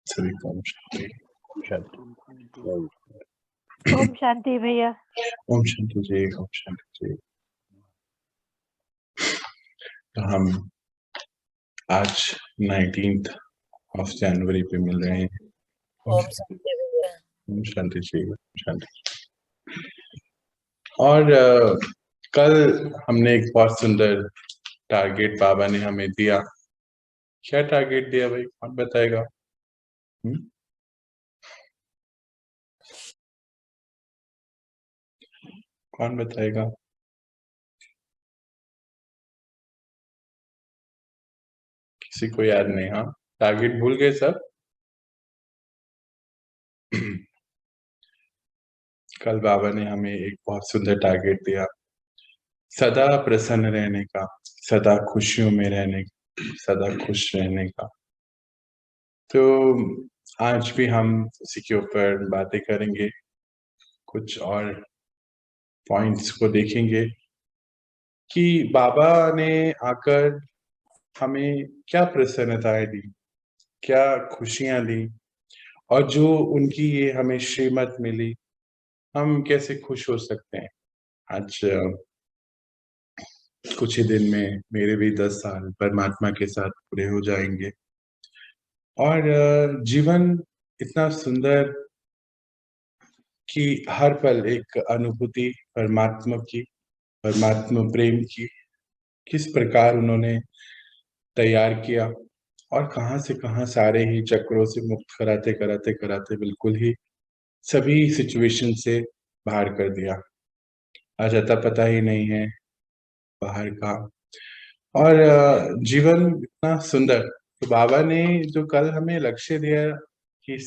सभी को ओम शांति। ओम शांति। ओम शांति भैया। ओम शांति जी। ओम शांति जी। तो हम आज 19th ऑफ जनवरी पे मिल रहे हैं। ओम शांति भैया। ओम शांति जी। ओम शांति। और कल हमने एक बहुत सुंदर टारगेट बाबा ने हमें दिया। क्या टारगेट दिया भाई, कौन बताएगा? कौन बताएगा? किसी को याद नहीं? हाँ, टारगेट भूल गए सब? कल बाबा ने हमें एक बहुत सुंदर टारगेट दिया, सदा प्रसन्न रहने का, सदा खुशियों में रहने का, सदा खुश रहने का। तो आज भी हम उसी के ऊपर बातें करेंगे, कुछ और पॉइंट्स को देखेंगे कि बाबा ने आकर हमें क्या प्रसन्नताएं दी, क्या खुशियां दी, और जो उनकी ये हमें श्रीमत मिली, हम कैसे खुश हो सकते हैं। आज कुछ ही दिन में मेरे भी 10 साल परमात्मा के साथ पूरे हो जाएंगे, और जीवन इतना सुंदर कि हर पल एक अनुभूति परमात्मा की, परमात्मा प्रेम की किस प्रकार उन्होंने तैयार किया, और कहां से कहां सारे ही चक्रों से मुक्त कराते कराते कराते बिल्कुल ही सभी सिचुएशन से बाहर कर दिया। आज अता पता ही नहीं है बाहर का, और जीवन इतना सुंदर। तो बाबा ने जो कल हमें लक्ष्य दिया कि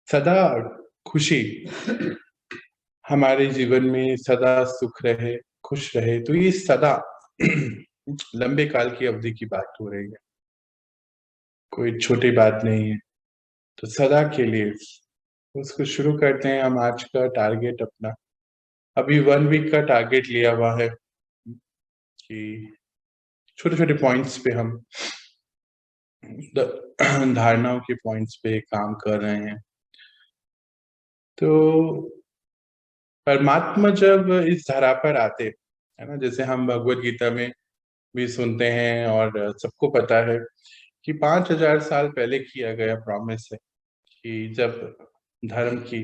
सदा खुशी हमारे जीवन में, सदा सुख रहे, खुश रहे, तो ये सदा लंबे काल की अवधि की बात हो रही है, कोई छोटी बात नहीं है। तो सदा के लिए उसको शुरू करते हैं हम। आज का टारगेट अपना अभी 1 वीक का टारगेट लिया हुआ है कि छोटे छोटे पॉइंट्स पे हम धारणाओं के पॉइंट्स पे काम कर रहे हैं। तो परमात्मा जब इस धरा पर आते है ना, जैसे हम भगवत गीता में भी सुनते हैं और सबको पता है कि 5000 साल पहले किया गया प्रॉमिस है कि जब धर्म की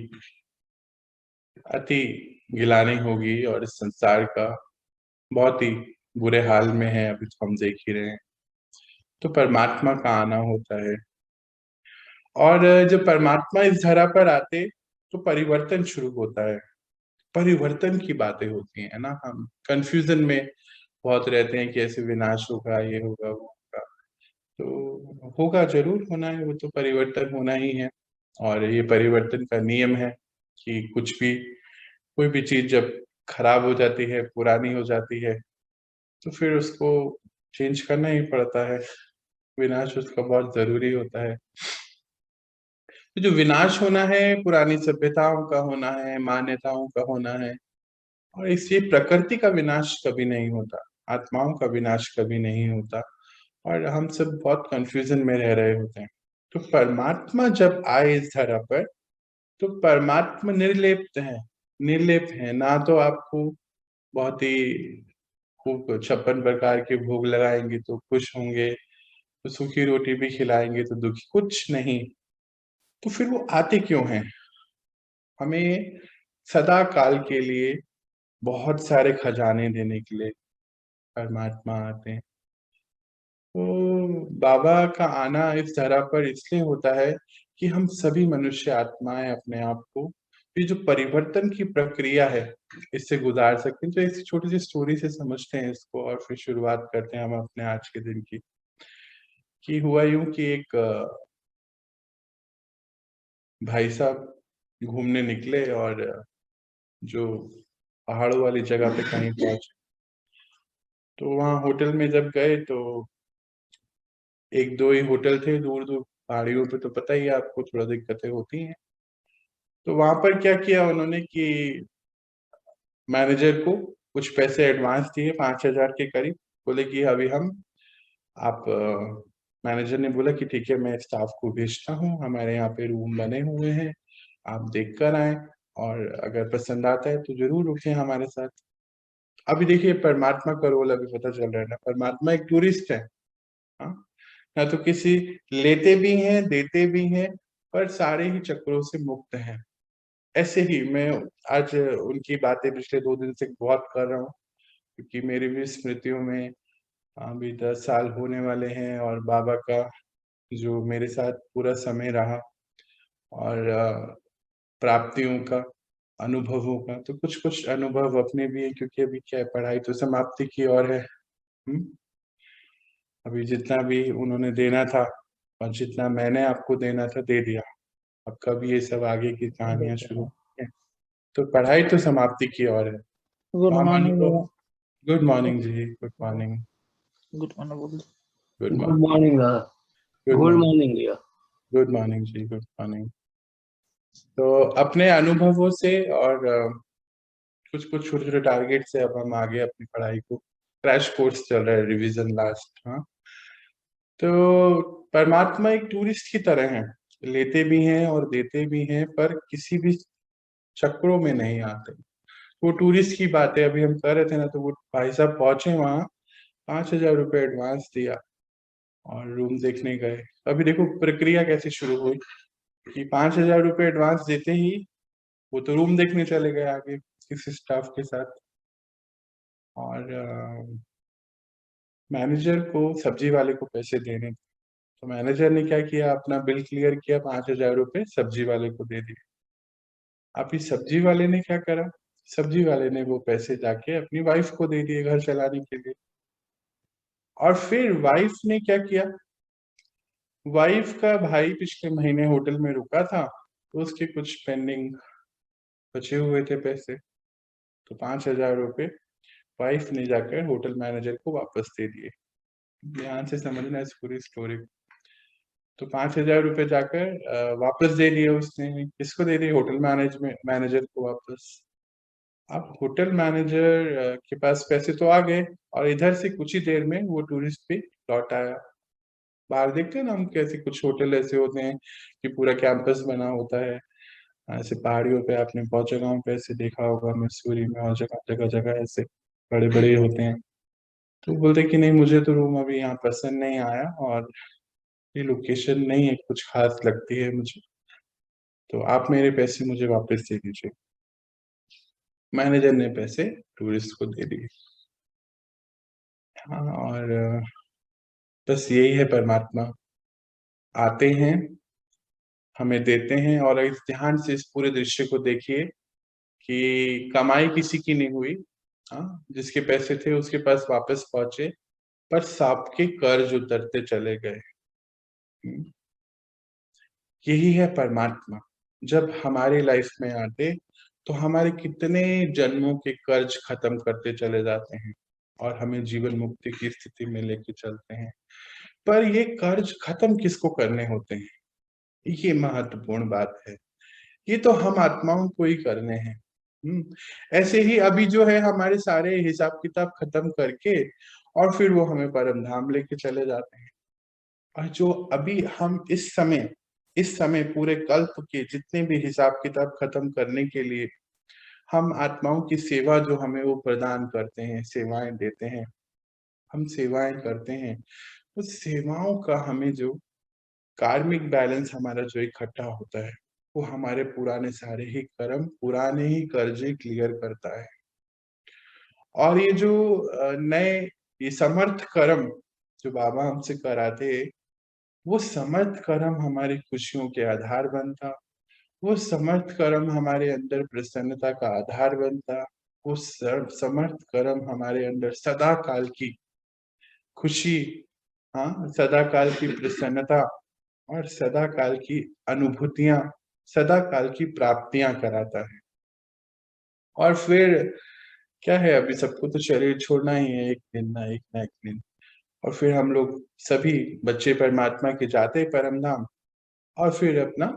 अति गिलानी होगी और इस संसार का बहुत ही बुरे हाल में है, अभी तो हम देख ही रहे हैं, तो परमात्मा का आना होता है। और जब परमात्मा इस धरा पर आते तो परिवर्तन शुरू होता है, परिवर्तन की बातें होती हैं ना। हम कंफ्यूजन में बहुत रहते हैं कि ऐसे विनाश होगा, ये होगा, वो होगा। तो होगा, जरूर होना है, वो तो परिवर्तन होना ही है। और ये परिवर्तन का नियम है कि कुछ भी, कोई भी चीज जब खराब हो जाती है, पुरानी हो जाती है, तो फिर उसको चेंज करना ही पड़ता है। विनाश उसका बहुत जरूरी होता है। तो जो विनाश होना है, पुरानी सभ्यताओं का होना है, मान्यताओं का होना है, और इसलिए प्रकृति का विनाश कभी नहीं होता, आत्माओं का विनाश कभी नहीं होता, और हम सब बहुत कंफ्यूजन में रह रहे होते हैं। तो परमात्मा जब आए इस धरा पर, तो परमात्मा निर्लेप है, निर्लेप है ना। तो आपको बहुत ही खूब 56 प्रकार के भोग लगाएंगे तो खुश होंगे, तो सूखी रोटी भी खिलाएंगे तो दुखी, कुछ नहीं। तो फिर वो आते क्यों हैं? हमें सदा काल के लिए बहुत सारे खजाने देने के लिए परमात्मा आते हैं। तो बाबा का आना इस धरा पर इसलिए होता है कि हम सभी मनुष्य आत्माएं अपने आप को ये जो परिवर्तन की प्रक्रिया है इससे गुजार सकते हैं। तो एक छोटी सी स्टोरी से समझते हैं इसको, और फिर शुरुआत करते हैं हम अपने आज के दिन की। कि हुआ यूं कि एक भाई साहब घूमने निकले, और जो पहाड़ों वाली जगह पे कहीं पहुंचे, तो वहां होटल में जब गए तो एक दो ही होटल थे दूर दूर पहाड़ियों पे, तो पता ही है आपको, थोड़ा दिक्कतें होती हैं। तो वहां पर क्या किया उन्होंने कि मैनेजर को कुछ पैसे एडवांस दिए, 5000 के करीब। बोले कि अभी हम आप मैनेजर ने बोला कि ठीक है, मैं स्टाफ को भेजता हूँ, हमारे यहाँ पे रूम बने हुए हैं, आप देख कर आए, और अगर पसंद आता है तो जरूर रुके हमारे साथ। अभी देखिए, परमात्मा का रोल अभी पता चल रहा है ना, परमात्मा एक टूरिस्ट है। हाँ, ना तो किसी लेते भी हैं, देते भी हैं, पर सारे ही चक्रों से मुक्त हैं। ऐसे ही मैं आज उनकी बातें पिछले 2 दिन से बहुत कर रहा हूँ, क्योंकि मेरी भी स्मृतियों में अभी 10 साल होने वाले हैं, और बाबा का जो मेरे साथ पूरा समय रहा, और प्राप्तियों का, अनुभवों का, तो कुछ कुछ अनुभव अपने भी है, क्योंकि अभी क्या है, पढ़ाई तो समाप्ति की ओर है। अभी जितना भी उन्होंने देना था और जितना मैंने आपको देना था दे दिया। अब कब ये सब आगे की कहानियां शुरू है, तो पढ़ाई तो समाप्ति की ओर है। गुड तो हम मॉर्निंग अनुभव। भैया। गुड मॉर्निंग जी, गुड मॉर्निंग। गुड मॉर्निंग बोल। Good good morning. मॉर्निंग दादा। Good good morning. मॉर्निंग भैया। गुड मॉर्निंग जी, गुड मॉर्निंग। तो अपने अनुभवों से और कुछ कुछ छोटे छोटे टारगेट से अब हम आगे अपनी पढ़ाई को, क्रैश कोर्स चल रहा है, रिवीजन लास्ट। हाँ, तो परमात्मा एक टूरिस्ट की तरह है, लेते भी हैं और देते भी हैं, पर किसी भी चक्रों में नहीं आते। वो टूरिस्ट की बातें अभी हम कर रहे थे ना, तो वो भाई साहब पहुंचे वहां, 5,000 रुपये एडवांस दिया और रूम देखने गए। अभी देखो प्रक्रिया कैसे शुरू हुई, कि 5,000 रुपये एडवांस देते ही वो तो रूम देखने चले गए आगे किसी स्टाफ के साथ, और मैनेजर को, सब्जी वाले को पैसे देने थे। तो मैनेजर ने क्या किया, अपना बिल क्लियर किया, 5,000 रुपये सब्जी वाले को दे दिए। अब इस सब्जी वाले ने क्या करा, सब्जी वाले ने वो पैसे जाके अपनी वाइफ को दे दिए घर चलाने के लिए। और फिर वाइफ ने क्या किया, वाइफ का भाई पिछले महीने होटल में रुका था, तो उसके कुछ पेंडिंग बचे हुए थे पैसे, तो 5,000 रुपये वाइफ ने जाकर होटल मैनेजर को वापस दे दिए। ध्यान से समझना इस पूरी स्टोरी। तो 5,000 रुपये जाकर वापस दे दिए उसने, किसको दे दिए, होटल मैनेजमेंट मैनेजर को वापस। अब होटल मैनेजर के पास पैसे तो आ गए, और इधर से कुछ ही देर में वो टूरिस्ट भी लौट आया। बाहर देखते हैं ना हम, कैसे कुछ होटल ऐसे होते हैं कि पूरा कैंपस बना होता है, ऐसे पहाड़ियों पे, आपने बहुत जगहों पे ऐसे देखा होगा, मसूरी में और जगह जगह जगह ऐसे बड़े बड़े होते हैं। तो बोलते कि नहीं, मुझे तो रूम अभी यहाँ पसंद नहीं आया, और ये लोकेशन नहीं है कुछ खास लगती है मुझे, तो आप मेरे पैसे मुझे वापस दे दीजिए। मैनेजर ने पैसे टूरिस्ट को दे दिए। हाँ, और बस यही है परमात्मा, आते हैं, हमें देते हैं। और इस ध्यान से इस पूरे दृश्य को देखिए, कि कमाई किसी की नहीं हुई। हाँ, जिसके पैसे थे उसके पास वापस पहुंचे, पर सबके कर्ज उतरते चले गए। यही है परमात्मा। जब हमारी लाइफ में आते, तो हमारे कितने जन्मों के कर्ज खत्म करते चले जाते हैं, और हमें जीवन मुक्ति की स्थिति में लेके चलते हैं। पर ये कर्ज खत्म किसको करने होते हैं, ये महत्वपूर्ण बात है। ये तो हम आत्माओं को ही करने हैं। ऐसे ही अभी जो है, हमारे सारे हिसाब किताब खत्म करके, और फिर वो हमें परम धाम लेके चले जाते हैं। और जो अभी हम इस समय पूरे कल्प के जितने भी हिसाब किताब खत्म करने के लिए हम आत्माओं की सेवा जो हमें वो प्रदान करते हैं, सेवाएं देते हैं, हम सेवाएं करते हैं, उस सेवाओं का हमें जो कार्मिक बैलेंस हमारा जो इकट्ठा होता है, वो हमारे पुराने सारे ही कर्म, पुराने ही कर्जे क्लियर करता है। और ये जो नए, ये समर्थ कर्म जो बाबा हमसे कराते, वो समर्थ कर्म हमारी खुशियों के आधार बनता, वो समर्थ कर्म हमारे अंदर प्रसन्नता का आधार बनता, वो समर्थ कर्म हमारे अंदर सदा काल की खुशी, हाँ, सदा काल की प्रसन्नता, और सदा काल की अनुभूतियां, सदा काल की प्राप्तियां कराता है। और फिर क्या है, अभी सबको तो शरीर छोड़ना ही है, एक दिन ना एक दिन। और फिर हम लोग सभी बच्चे परमात्मा के जाते परम धाम, और फिर अपना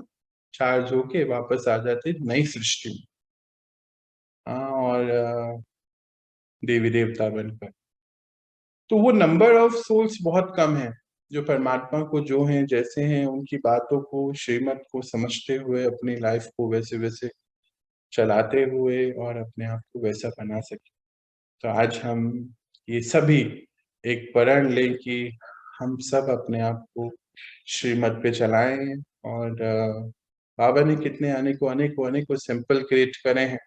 चार्ज होके वापस आ जाते नई सृष्टि में। हाँ, और देवी देवता बनकर। तो वो नंबर ऑफ सोल्स बहुत कम है, जो परमात्मा को जो हैं जैसे हैं उनकी बातों को, श्रीमत को समझते हुए अपनी लाइफ को वैसे वैसे चलाते हुए और अपने आप को वैसा बना सके। तो आज हम ये सभी एक प्रण लें कि हम सब अपने आप को श्रीमत पे चलाएं और बाबा ने कितने अनेकों सिंपल क्रिएट करे हैं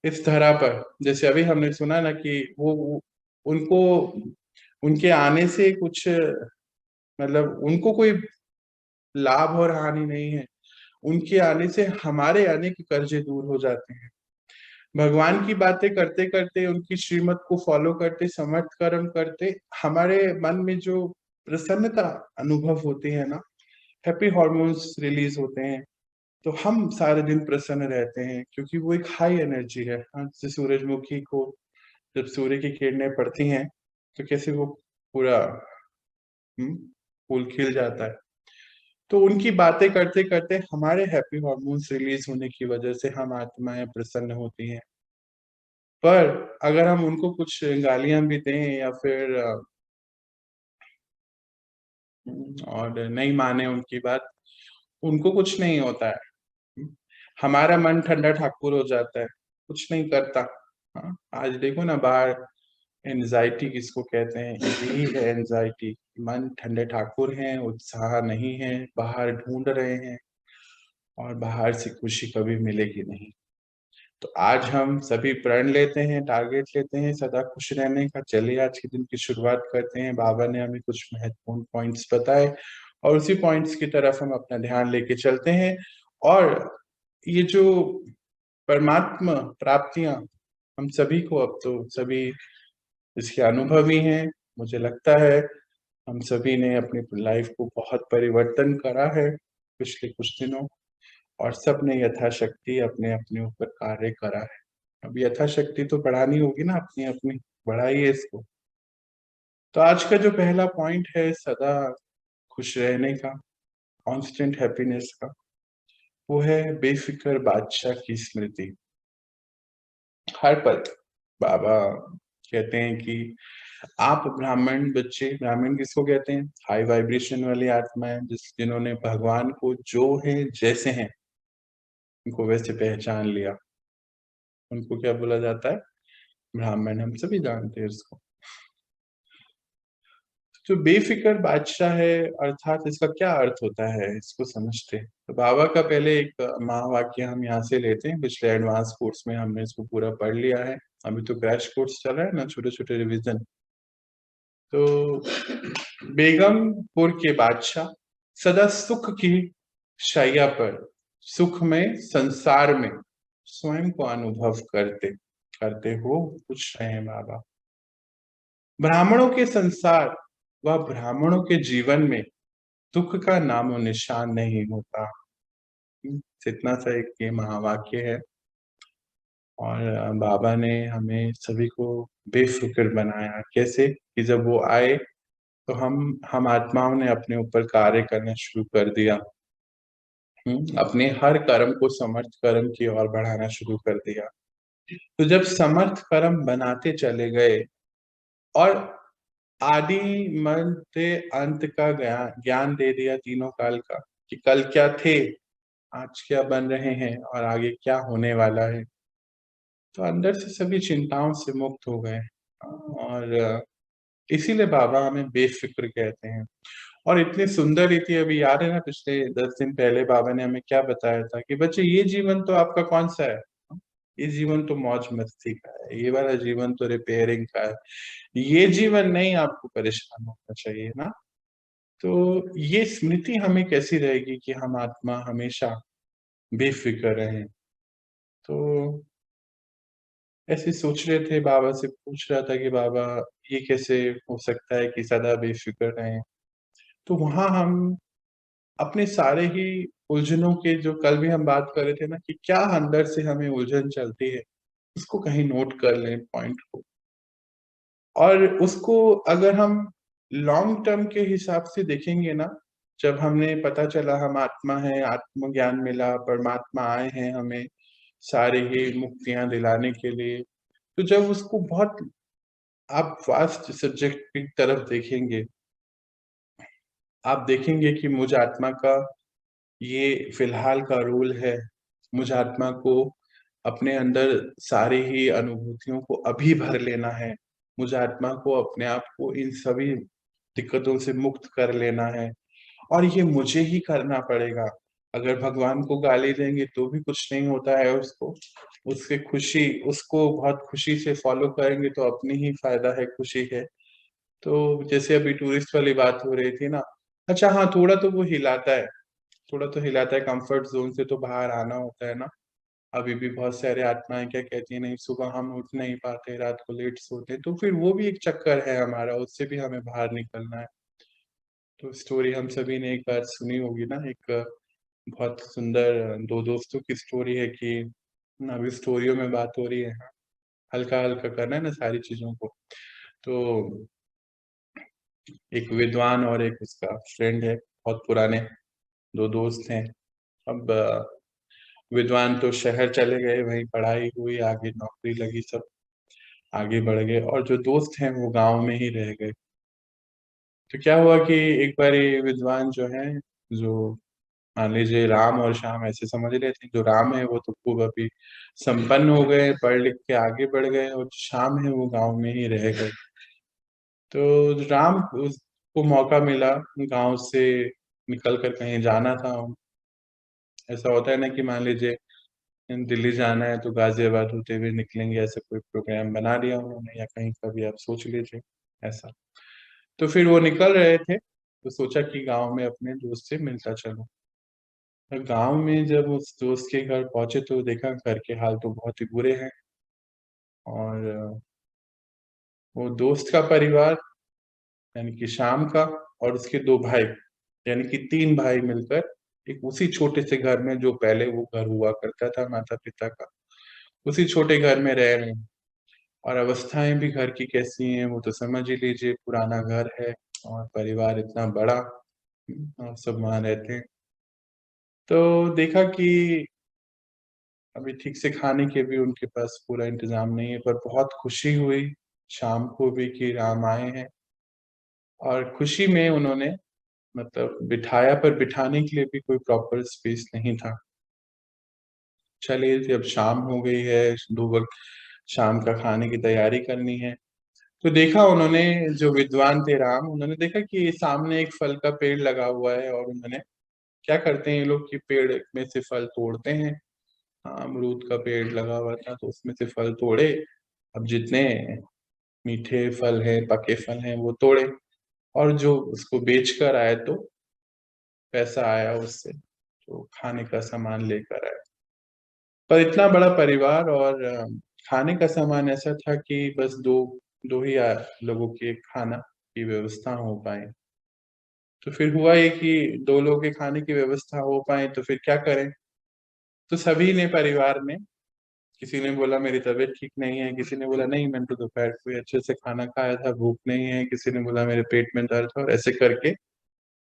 इस धरा पर। जैसे अभी हमने सुना ना कि उनको उनके आने से कुछ मतलब उनको कोई लाभ और हानि नहीं है, उनके आने से हमारे आने के कर्जे दूर हो जाते हैं। भगवान की बातें करते करते, उनकी श्रीमत को फॉलो करते, समर्थ कर्म करते, हमारे मन में जो प्रसन्नता अनुभव होती है ना, हैप्पी हॉर्मोन्स रिलीज होते हैं, तो हम सारे दिन प्रसन्न रहते हैं क्योंकि वो एक हाई एनर्जी है। हाँ, जैसे सूरजमुखी को जब सूर्य की किरणें पड़ती हैं तो कैसे वो पूरा फूल खिल जाता है। तो उनकी बातें करते करते हमारे हैप्पी हॉर्मोन्स रिलीज होने की वजह से हम आत्माएं प्रसन्न होती हैं। पर अगर हम उनको कुछ गालियां भी दें या फिर और नहीं माने उनकी बात, उनको कुछ नहीं होता है। हमारा मन ठंडा ठाकुर हो जाता है, कुछ नहीं करता। हाँ, आज देखो ना बाहर एंजाइटी किसको कहते हैं, यही है एंजाइटी। मन ठंडे ठाकुर हैं, उत्साह नहीं है, बाहर ढूंढ रहे हैं और बाहर से खुशी कभी मिलेगी नहीं। तो आज हम सभी प्रण लेते हैं, टारगेट लेते हैं सदा खुश रहने का। चलिए आज के दिन की शुरुआत करते हैं। बाबा ने हमें कुछ महत्वपूर्ण पॉइंट्स बताए और उसी पॉइंट्स की तरफ हम अपना ध्यान लेके चलते हैं। और ये जो परमात्मा प्राप्तियां हम सभी को अब तो सभी इसके अनुभवी हैं। मुझे लगता है हम सभी ने अपनी लाइफ को बहुत परिवर्तन करा है पिछले कुछ दिनों, और सब ने यथाशक्ति अपने अपने ऊपर कार्य करा है। अब यथाशक्ति तो बढ़ानी होगी ना अपनी अपनी, बढ़ाइए इसको। तो आज का जो पहला पॉइंट है सदा खुश रहने का, कांस्टेंट हैप्पीनेस का, वो है बेफिक्र बादशाह की स्मृति। हर पल बाबा कहते हैं कि आप ब्राह्मण बच्चे, ब्राह्मण किसको कहते हैं? हाई वाइब्रेशन वाली आत्माएं, जिन्होंने भगवान को जो है जैसे हैं उनको वैसे पहचान लिया, उनको क्या बोला जाता है? ब्राह्मण। हम सभी जानते हैं इसको। जो बेफिक्र बादशाह है, अर्थात इसका क्या अर्थ होता है इसको समझते हैं। तो बाबा का पहले एक महावाक्य हम यहाँ से लेते हैं। पिछले एडवांस कोर्स में हमने इसको पूरा पढ़ लिया है, अभी तो क्रैश कोर्स चल रहा है ना, छोटे छोटे रिवीजन। तो बेगमपुर के बादशाह सदा सुख की शैया पर, सुख में, संसार में स्वयं को अनुभव करते करते हो कुछ रहे हैं बाबा। ब्राह्मणों के संसार व ब्राह्मणों के जीवन में दुख का नामो निशान नहीं होता। इतना सा एक ये महावाक्य है। और बाबा ने हमें सभी को बेफिक्र बनाया। कैसे? कि जब वो आए तो हम आत्माओं ने अपने ऊपर कार्य करना शुरू कर दिया। अपने हर कर्म को समर्थ कर्म की ओर बढ़ाना शुरू कर दिया। तो जब समर्थ कर्म बनाते चले गए और आदि मध्य अंत का ज्ञान दे दिया, तीनों काल का, कि कल क्या थे, आज क्या बन रहे हैं और आगे क्या होने वाला है, तो अंदर से सभी चिंताओं से मुक्त हो गए। और इसीलिए बाबा हमें बेफिक्र कहते हैं। और इतनी सुंदर रीति, अभी याद है ना पिछले 10 दिन पहले बाबा ने हमें क्या बताया था कि बच्चे ये जीवन तो आपका कौन सा है? ये जीवन तो मौज मस्ती का है, ये वाला जीवन तो रिपेयरिंग का है, ये जीवन नहीं आपको परेशान होना चाहिए ना। तो ये स्मृति हमें कैसी रहेगी कि हम आत्मा हमेशा बेफिक्र रहें। तो ऐसे सोच रहे थे, बाबा से पूछ रहा था कि बाबा ये कैसे हो सकता है कि सदा बेफिक्र रहें। तो वहां हम अपने सारे ही उलझनों के, जो कल भी हम बात कर रहे थे ना कि क्या अंदर से हमें उलझन चलती है, उसको कहीं नोट कर लें पॉइंट को। और उसको अगर हम लॉन्ग टर्म के हिसाब से देखेंगे ना, जब हमने पता चला हम आत्मा है, आत्मज्ञान मिला, परमात्मा आए हैं हमें सारे ही मुक्तियां दिलाने के लिए, तो जब उसको बहुत आप वास्ट सब्जेक्ट की तरफ देखेंगे आप देखेंगे कि मुझ आत्मा का ये फिलहाल का रोल है। मुझ आत्मा को अपने अंदर सारी ही अनुभूतियों को अभी भर लेना है। मुझ आत्मा को अपने आप को इन सभी दिक्कतों से मुक्त कर लेना है, और ये मुझे ही करना पड़ेगा। अगर भगवान को गाली देंगे तो भी कुछ नहीं होता है उसको, उसके खुशी उसको बहुत खुशी से फॉलो करेंगे तो अपनी ही फायदा है, खुशी है। तो जैसे अभी टूरिस्ट वाली बात हो रही थी ना, अच्छा हाँ, थोड़ा तो वो हिलाता है, थोड़ा तो हिलाता है, कंफर्ट जोन से तो बाहर आना होता है ना। अभी भी बहुत सारे आत्माएं क्या कहती है, नहीं सुबह हम उठ नहीं पाते, रात को लेट सोते, तो फिर वो भी एक चक्कर है हमारा, उससे भी हमें बाहर निकलना है। तो स्टोरी हम सभी ने एक बार सुनी होगी ना, एक बहुत सुंदर दो दोस्तों की स्टोरी है कि अभी स्टोरियों में बात हो रही है, हल्का हल्का करना है ना सारी चीजों को। तो एक विद्वान और एक उसका फ्रेंड है, बहुत पुराने दो दोस्त हैं। अब विद्वान तो शहर चले गए, वहीं पढ़ाई हुई, आगे नौकरी लगी, सब आगे बढ़ गए, और जो दोस्त हैं वो गांव में ही रह गए। तो क्या हुआ कि एक बार ये विद्वान जो है, जो मान लीजिए राम और श्याम ऐसे समझ रहे थे, जो राम है वो तो खूब अभी संपन्न हो गए, पढ़ लिख के आगे बढ़ गए, और जो श्याम है वो गांव में ही रह गए। तो राम उसको मौका मिला गांव से निकल कर कहीं जाना था। ऐसा होता है ना कि मान लीजिए दिल्ली जाना है तो गाजियाबाद होते हुए निकलेंगे, ऐसा कोई प्रोग्राम बना लिया उन्होंने, या कहीं का भी आप सोच लीजिए ऐसा। तो फिर वो निकल रहे थे, तो सोचा कि गांव में अपने दोस्त से मिलता चलो। और गांव में जब उस दोस्त के घर पहुंचे तो देखा घर के हाल तो बहुत ही बुरे हैं। और वो दोस्त का परिवार, यानी कि शाम का, और उसके दो भाई, यानी कि तीन भाई मिलकर एक उसी छोटे से घर में, जो पहले वो घर हुआ करता था माता पिता का, उसी छोटे घर में रह रहे हैं। और अवस्थाएं भी घर की कैसी हैं वो तो समझ ही लीजिए, पुराना घर है और परिवार इतना बड़ा, और सब वहां रहते हैं। तो देखा कि अभी ठीक से खाने के भी उनके पास पूरा इंतजाम नहीं है, पर बहुत खुशी हुई शाम को भी कि राम आए हैं। और खुशी में उन्होंने, मतलब बिठाया, पर बिठाने के लिए भी कोई प्रॉपर स्पेस नहीं था। चलिए जब शाम हो गई है, दो वक्त शाम का खाने की तैयारी करनी है, तो देखा उन्होंने, जो विद्वान थे राम, उन्होंने देखा कि सामने एक फल का पेड़ लगा हुआ है, और उन्होंने क्या करते हैं ये लोग कि पेड़ में से फल तोड़ते हैं। हाँ, अमरूद का पेड़ लगा हुआ था तो उसमें से फल तोड़े। अब जितने मीठे फल हैं, पके फल हैं, वो तोड़े, और जो उसको बेच कर आए तो पैसा आया उससे, तो खाने का सामान लेकर आए। पर इतना बड़ा परिवार, और खाने का सामान ऐसा था कि बस दो दो ही लोगों के खाना की व्यवस्था हो पाए। तो फिर हुआ ये कि दो लोगों के खाने की व्यवस्था हो पाए तो फिर क्या करें। तो सभी ने, परिवार में, किसी ने बोला मेरी तबीयत ठीक नहीं है, किसी ने बोला नहीं मैंने तो दोपहर को ही अच्छे से खाना खाया था, भूख नहीं है, किसी ने बोला मेरे पेट में दर्द है, और ऐसे करके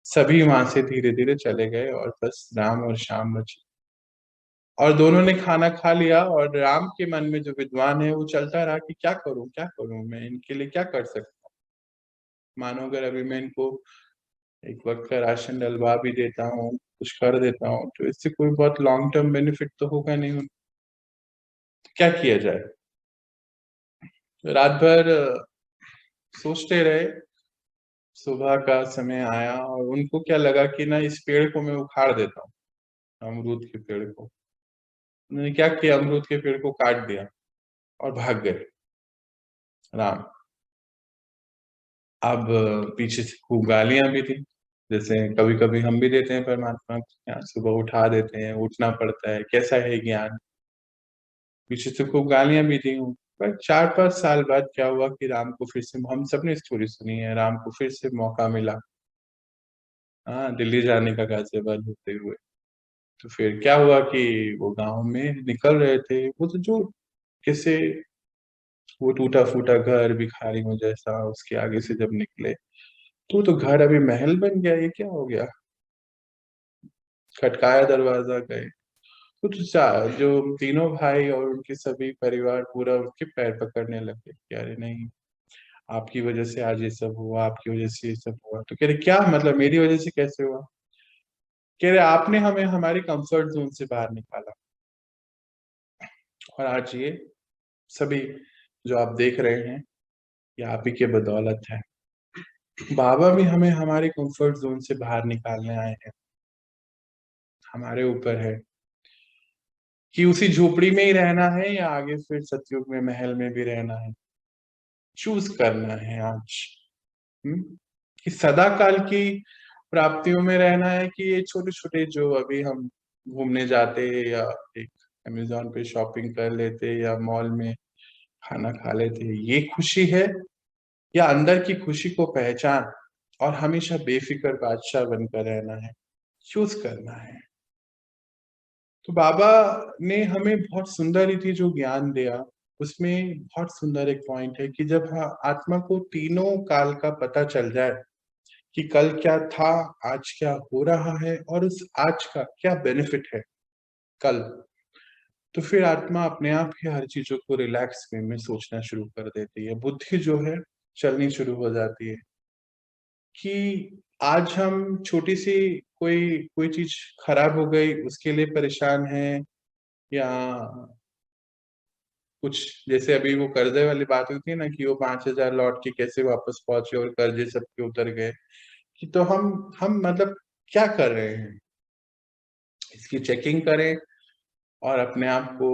सभी वहां से धीरे धीरे चले गए, और बस राम और श्याम बचे। और दोनों ने खाना खा लिया, और राम के मन में, जो विद्वान है, वो चलता रहा कि क्या करूं, मैं इनके लिए क्या कर सकता हूँ। मानो अगर अभी मैं इनको एक वक्त का राशन डलवा भी देता हूँ, कुछ कर देता हूँ, तो इससे कोई बहुत लॉन्ग टर्म बेनिफिट तो होगा नहीं, तो क्या किया जाए। तो रात भर सोचते रहे। सुबह का समय आया और उनको क्या लगा कि ना इस पेड़ को मैं उखाड़ देता हूँ, अमरूद के पेड़ को। उन्होंने क्या किया, अमरूद के पेड़ को काट दिया और भाग गए राम। अब पीछे से खूब गालियां भी थी, जैसे कभी कभी हम भी देते हैं परमात्मा को, यहाँ सुबह उठा देते हैं, उठना पड़ता है, कैसा है ज्ञान। पीछे से खूब गालियां भी दी हूँ। पर 4-5 साल बाद क्या हुआ कि राम को फिर से, हम सबने स्टोरी सुनी है, राम को फिर से मौका मिला, हाँ, दिल्ली जाने का, गाजियाबाद होते हुए। तो फिर क्या हुआ कि वो गांव में निकल रहे थे, वो तो जो कैसे, वो टूटा फूटा घर भिखारी में जैसा, उसके आगे से जब निकले तो घर अभी महल बन गया, ये क्या हो गया। खटकाया दरवाजा, गए तो जो तीनों भाई और उनके सभी परिवार पूरा उसके पैर पकड़ने लगे कि अरे नहीं, आपकी वजह से आज ये सब हुआ, आपकी वजह से ये सब हुआ। तो कह रहे क्या मतलब मेरी वजह से कैसे हुआ? कह रहे आपने हमें हमारे कंफर्ट जोन से बाहर निकाला और आज ये सभी जो आप देख रहे हैं ये आप ही के बदौलत है। बाबा भी हमें हमारे कंफर्ट जोन से बाहर निकालने आए हैं। हमारे ऊपर है कि उसी झोपड़ी में ही रहना है या आगे फिर सतयुग में महल में भी रहना है। चूज करना है आज। कि सदा काल की प्राप्तियों में रहना है कि ये छोटे छोटे जो अभी हम घूमने जाते या एक अमेजोन पे शॉपिंग कर लेते या मॉल में खाना खा लेते, ये खुशी है या अंदर की खुशी को पहचान और हमेशा बेफिक्र बादशाह बनकर रहना है। चूज करना है। तो बाबा ने हमें बहुत सुंदर रीति जो ज्ञान दिया उसमें बहुत सुंदर एक पॉइंट है कि जब आत्मा को तीनों काल का पता चल जाए कि कल क्या था, आज क्या हो रहा है और उस आज का क्या बेनिफिट है कल, तो फिर आत्मा अपने आप ही हर चीजों को रिलैक्स वे में सोचना शुरू कर देती है। बुद्धि जो है चलनी शुरू हो जाती है कि आज हम छोटी सी कोई कोई चीज खराब हो गई उसके लिए परेशान हैं, या कुछ जैसे अभी वो कर्जे वाली बात हुई थी ना कि वो 5,000 लौट के कैसे वापस पहुंचे और कर्जे सबके उतर गए, कि तो हम मतलब क्या कर रहे हैं, इसकी चेकिंग करें और अपने आप को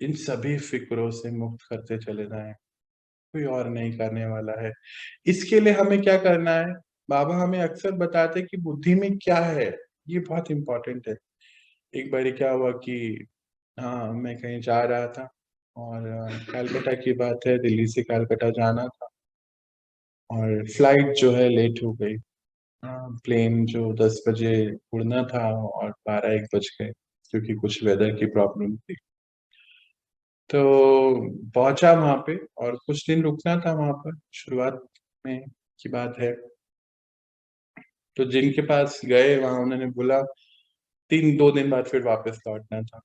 इन सभी फिक्रों से मुक्त करते चले जाएं। कोई और नहीं करने वाला है। इसके लिए हमें क्या करना है? बाबा हमें अक्सर बताते कि बुद्धि में क्या है, ये बहुत इंपॉर्टेंट है। एक बार क्या हुआ कि हाँ मैं कहीं जा रहा था और कलकत्ता की बात है, दिल्ली से कलकत्ता जाना था और फ्लाइट जो है लेट हो गई। प्लेन जो 10 बजे उड़ना था और 12-1 बज गए क्योंकि कुछ वेदर की प्रॉब्लम थी। तो पहुंचा वहां पे और कुछ दिन रुकना था वहां पर, शुरुआत में की बात है। तो जिनके पास गए वहां उन्होंने बोला 2 दिन बाद फिर वापस लौटना था।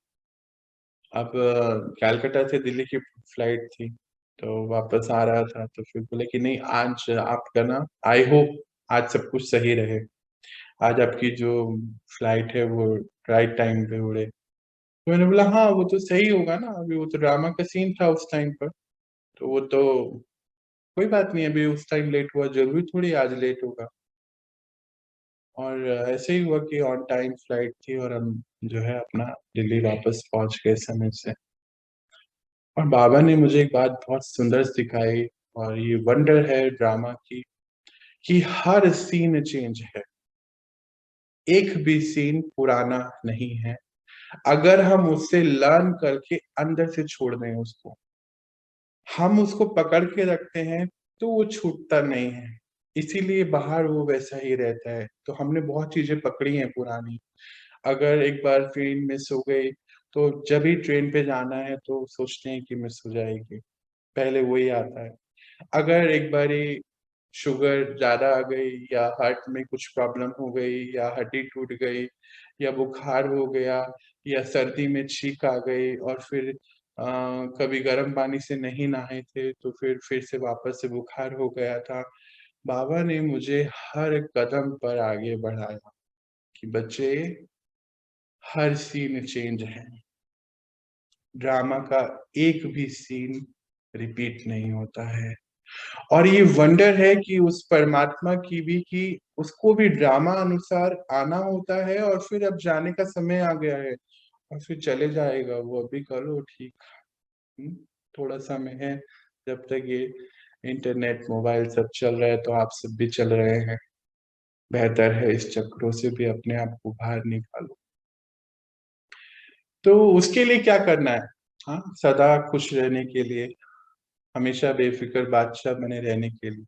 अब कलकत्ता से दिल्ली की फ्लाइट थी तो वापस आ रहा था, तो फिर बोले कि नहीं आज आपका ना, आई होप आज सब कुछ सही रहे, आज आपकी जो फ्लाइट है वो राइट टाइम पे उड़े। तो मैंने बोला हाँ वो तो सही होगा ना, अभी वो तो ड्रामा का सीन था उस टाइम पर, तो वो तो कोई बात नहीं, अभी उस टाइम लेट हुआ जरूरी थोड़ी आज लेट होगा। और ऐसे ही हुआ कि ऑन टाइम फ्लाइट थी और हम जो है अपना दिल्ली वापस पहुंच गए समय से। और बाबा ने मुझे एक बात बहुत सुंदर सिखाई, और ये वंडर है ड्रामा की, कि हर सीन चेंज है, एक भी सीन पुराना नहीं है। अगर हम उससे लर्न करके अंदर से छोड़ दें उसको, हम उसको पकड़ के रखते हैं तो वो छूटता नहीं है, इसीलिए बाहर वो वैसा ही रहता है। तो हमने बहुत चीजें पकड़ी हैं पुरानी। अगर एक बार ट्रेन मिस हो गई तो जब भी ट्रेन पे जाना है तो सोचते हैं कि मिस हो जाएगी, पहले वही आता है। अगर एक बारी शुगर ज्यादा आ गई या हार्ट में कुछ प्रॉब्लम हो गई या हड्डी टूट गई या बुखार हो गया या सर्दी में छींक आ गई और फिर कभी गर्म पानी से नहीं नहाए थे तो फिर से वापस से बुखार हो गया था, बाबा ने मुझे हर कदम पर आगे बढ़ाया कि बच्चे हर सीन चेंज है, ड्रामा का एक भी सीन रिपीट नहीं होता है। और ये वंडर है कि उस परमात्मा की भी, कि उसको भी ड्रामा अनुसार आना होता है और फिर अब जाने का समय आ गया है और फिर चले जाएगा वो, अभी करो ठीक। हम्म, थोड़ा समय है, जब तक ये इंटरनेट मोबाइल सब चल रहा है तो आप सब भी चल रहे हैं, बेहतर है इस चक्रों से भी अपने आप को बाहर निकालो। तो उसके लिए क्या करना है? हाँ, सदा खुश रहने के लिए, हमेशा बेफिक्र बादशाह बने रहने के लिए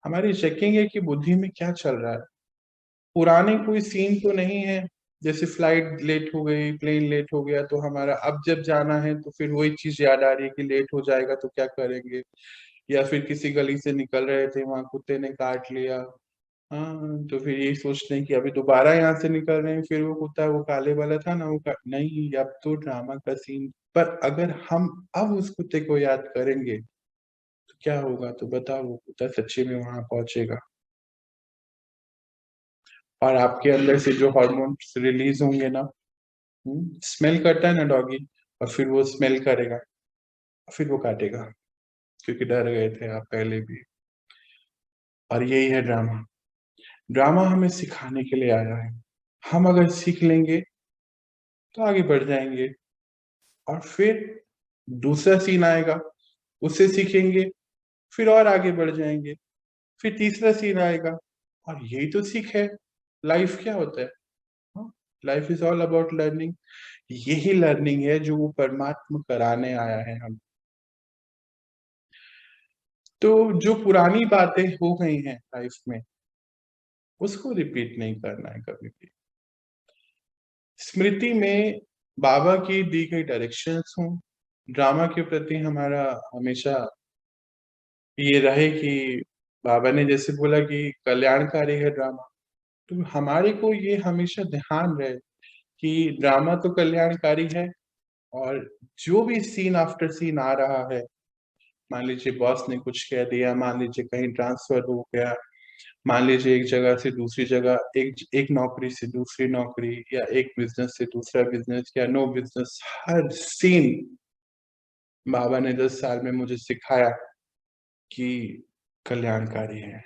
हमारी चेकिंग है कि बुद्धि में क्या चल रहा है। पुराने कोई सीन तो नहीं है, जैसे फ्लाइट लेट हो गई, प्लेन लेट हो गया तो हमारा अब जब जाना है तो फिर वही चीज याद आ रही है कि लेट हो जाएगा तो क्या करेंगे, या फिर किसी गली से निकल रहे थे वहां कुत्ते ने काट लिया, हाँ तो फिर यही सोचते हैं कि अभी दोबारा यहाँ से निकल रहे हैं, फिर वो कुत्ता वो काले वाला था ना नहीं, अब तो ड्रामा का सीन। पर अगर हम अब उस कुत्ते को याद करेंगे क्या होगा तो बताओ, वो कुत्ता सच्ची में वहां पहुंचेगा और आपके अंदर से जो हार्मोन्स रिलीज होंगे ना, स्मेल करता है ना डॉगी, और फिर वो स्मेल करेगा, फिर वो काटेगा, क्योंकि डर गए थे आप पहले भी। और यही है ड्रामा। ड्रामा हमें सिखाने के लिए आया है। हम अगर सीख लेंगे तो आगे बढ़ जाएंगे, और फिर दूसरा सीन आएगा, उससे सीखेंगे, फिर और आगे बढ़ जाएंगे, फिर तीसरा सीन आएगा, और यही तो सीख है। लाइफ क्या होता है? Life is all about learning. यही लर्निंग है जो वो परमात्मा कराने आया है हम। तो जो पुरानी बातें हो गई हैं लाइफ में, उसको रिपीट नहीं करना है कभी भी। स्मृति में बाबा की दी गई डायरेक्शंस हों, ड्रामा के प्रति हमारा हमेशा ये रहे कि बाबा ने जैसे बोला कि कल्याणकारी है ड्रामा, तो हमारे को ये हमेशा ध्यान रहे कि ड्रामा तो कल्याणकारी है, और जो भी सीन आफ्टर सीन आ रहा है, मान लीजिए बॉस ने कुछ कह दिया, मान लीजिए कहीं ट्रांसफर हो गया, मान लीजिए एक जगह से दूसरी जगह, एक एक नौकरी से दूसरी नौकरी, या एक बिजनेस से दूसरा बिजनेस, या नो बिजनेस, हर सीन बाबा ने 10 साल में मुझे सिखाया कि कल्याणकारी है।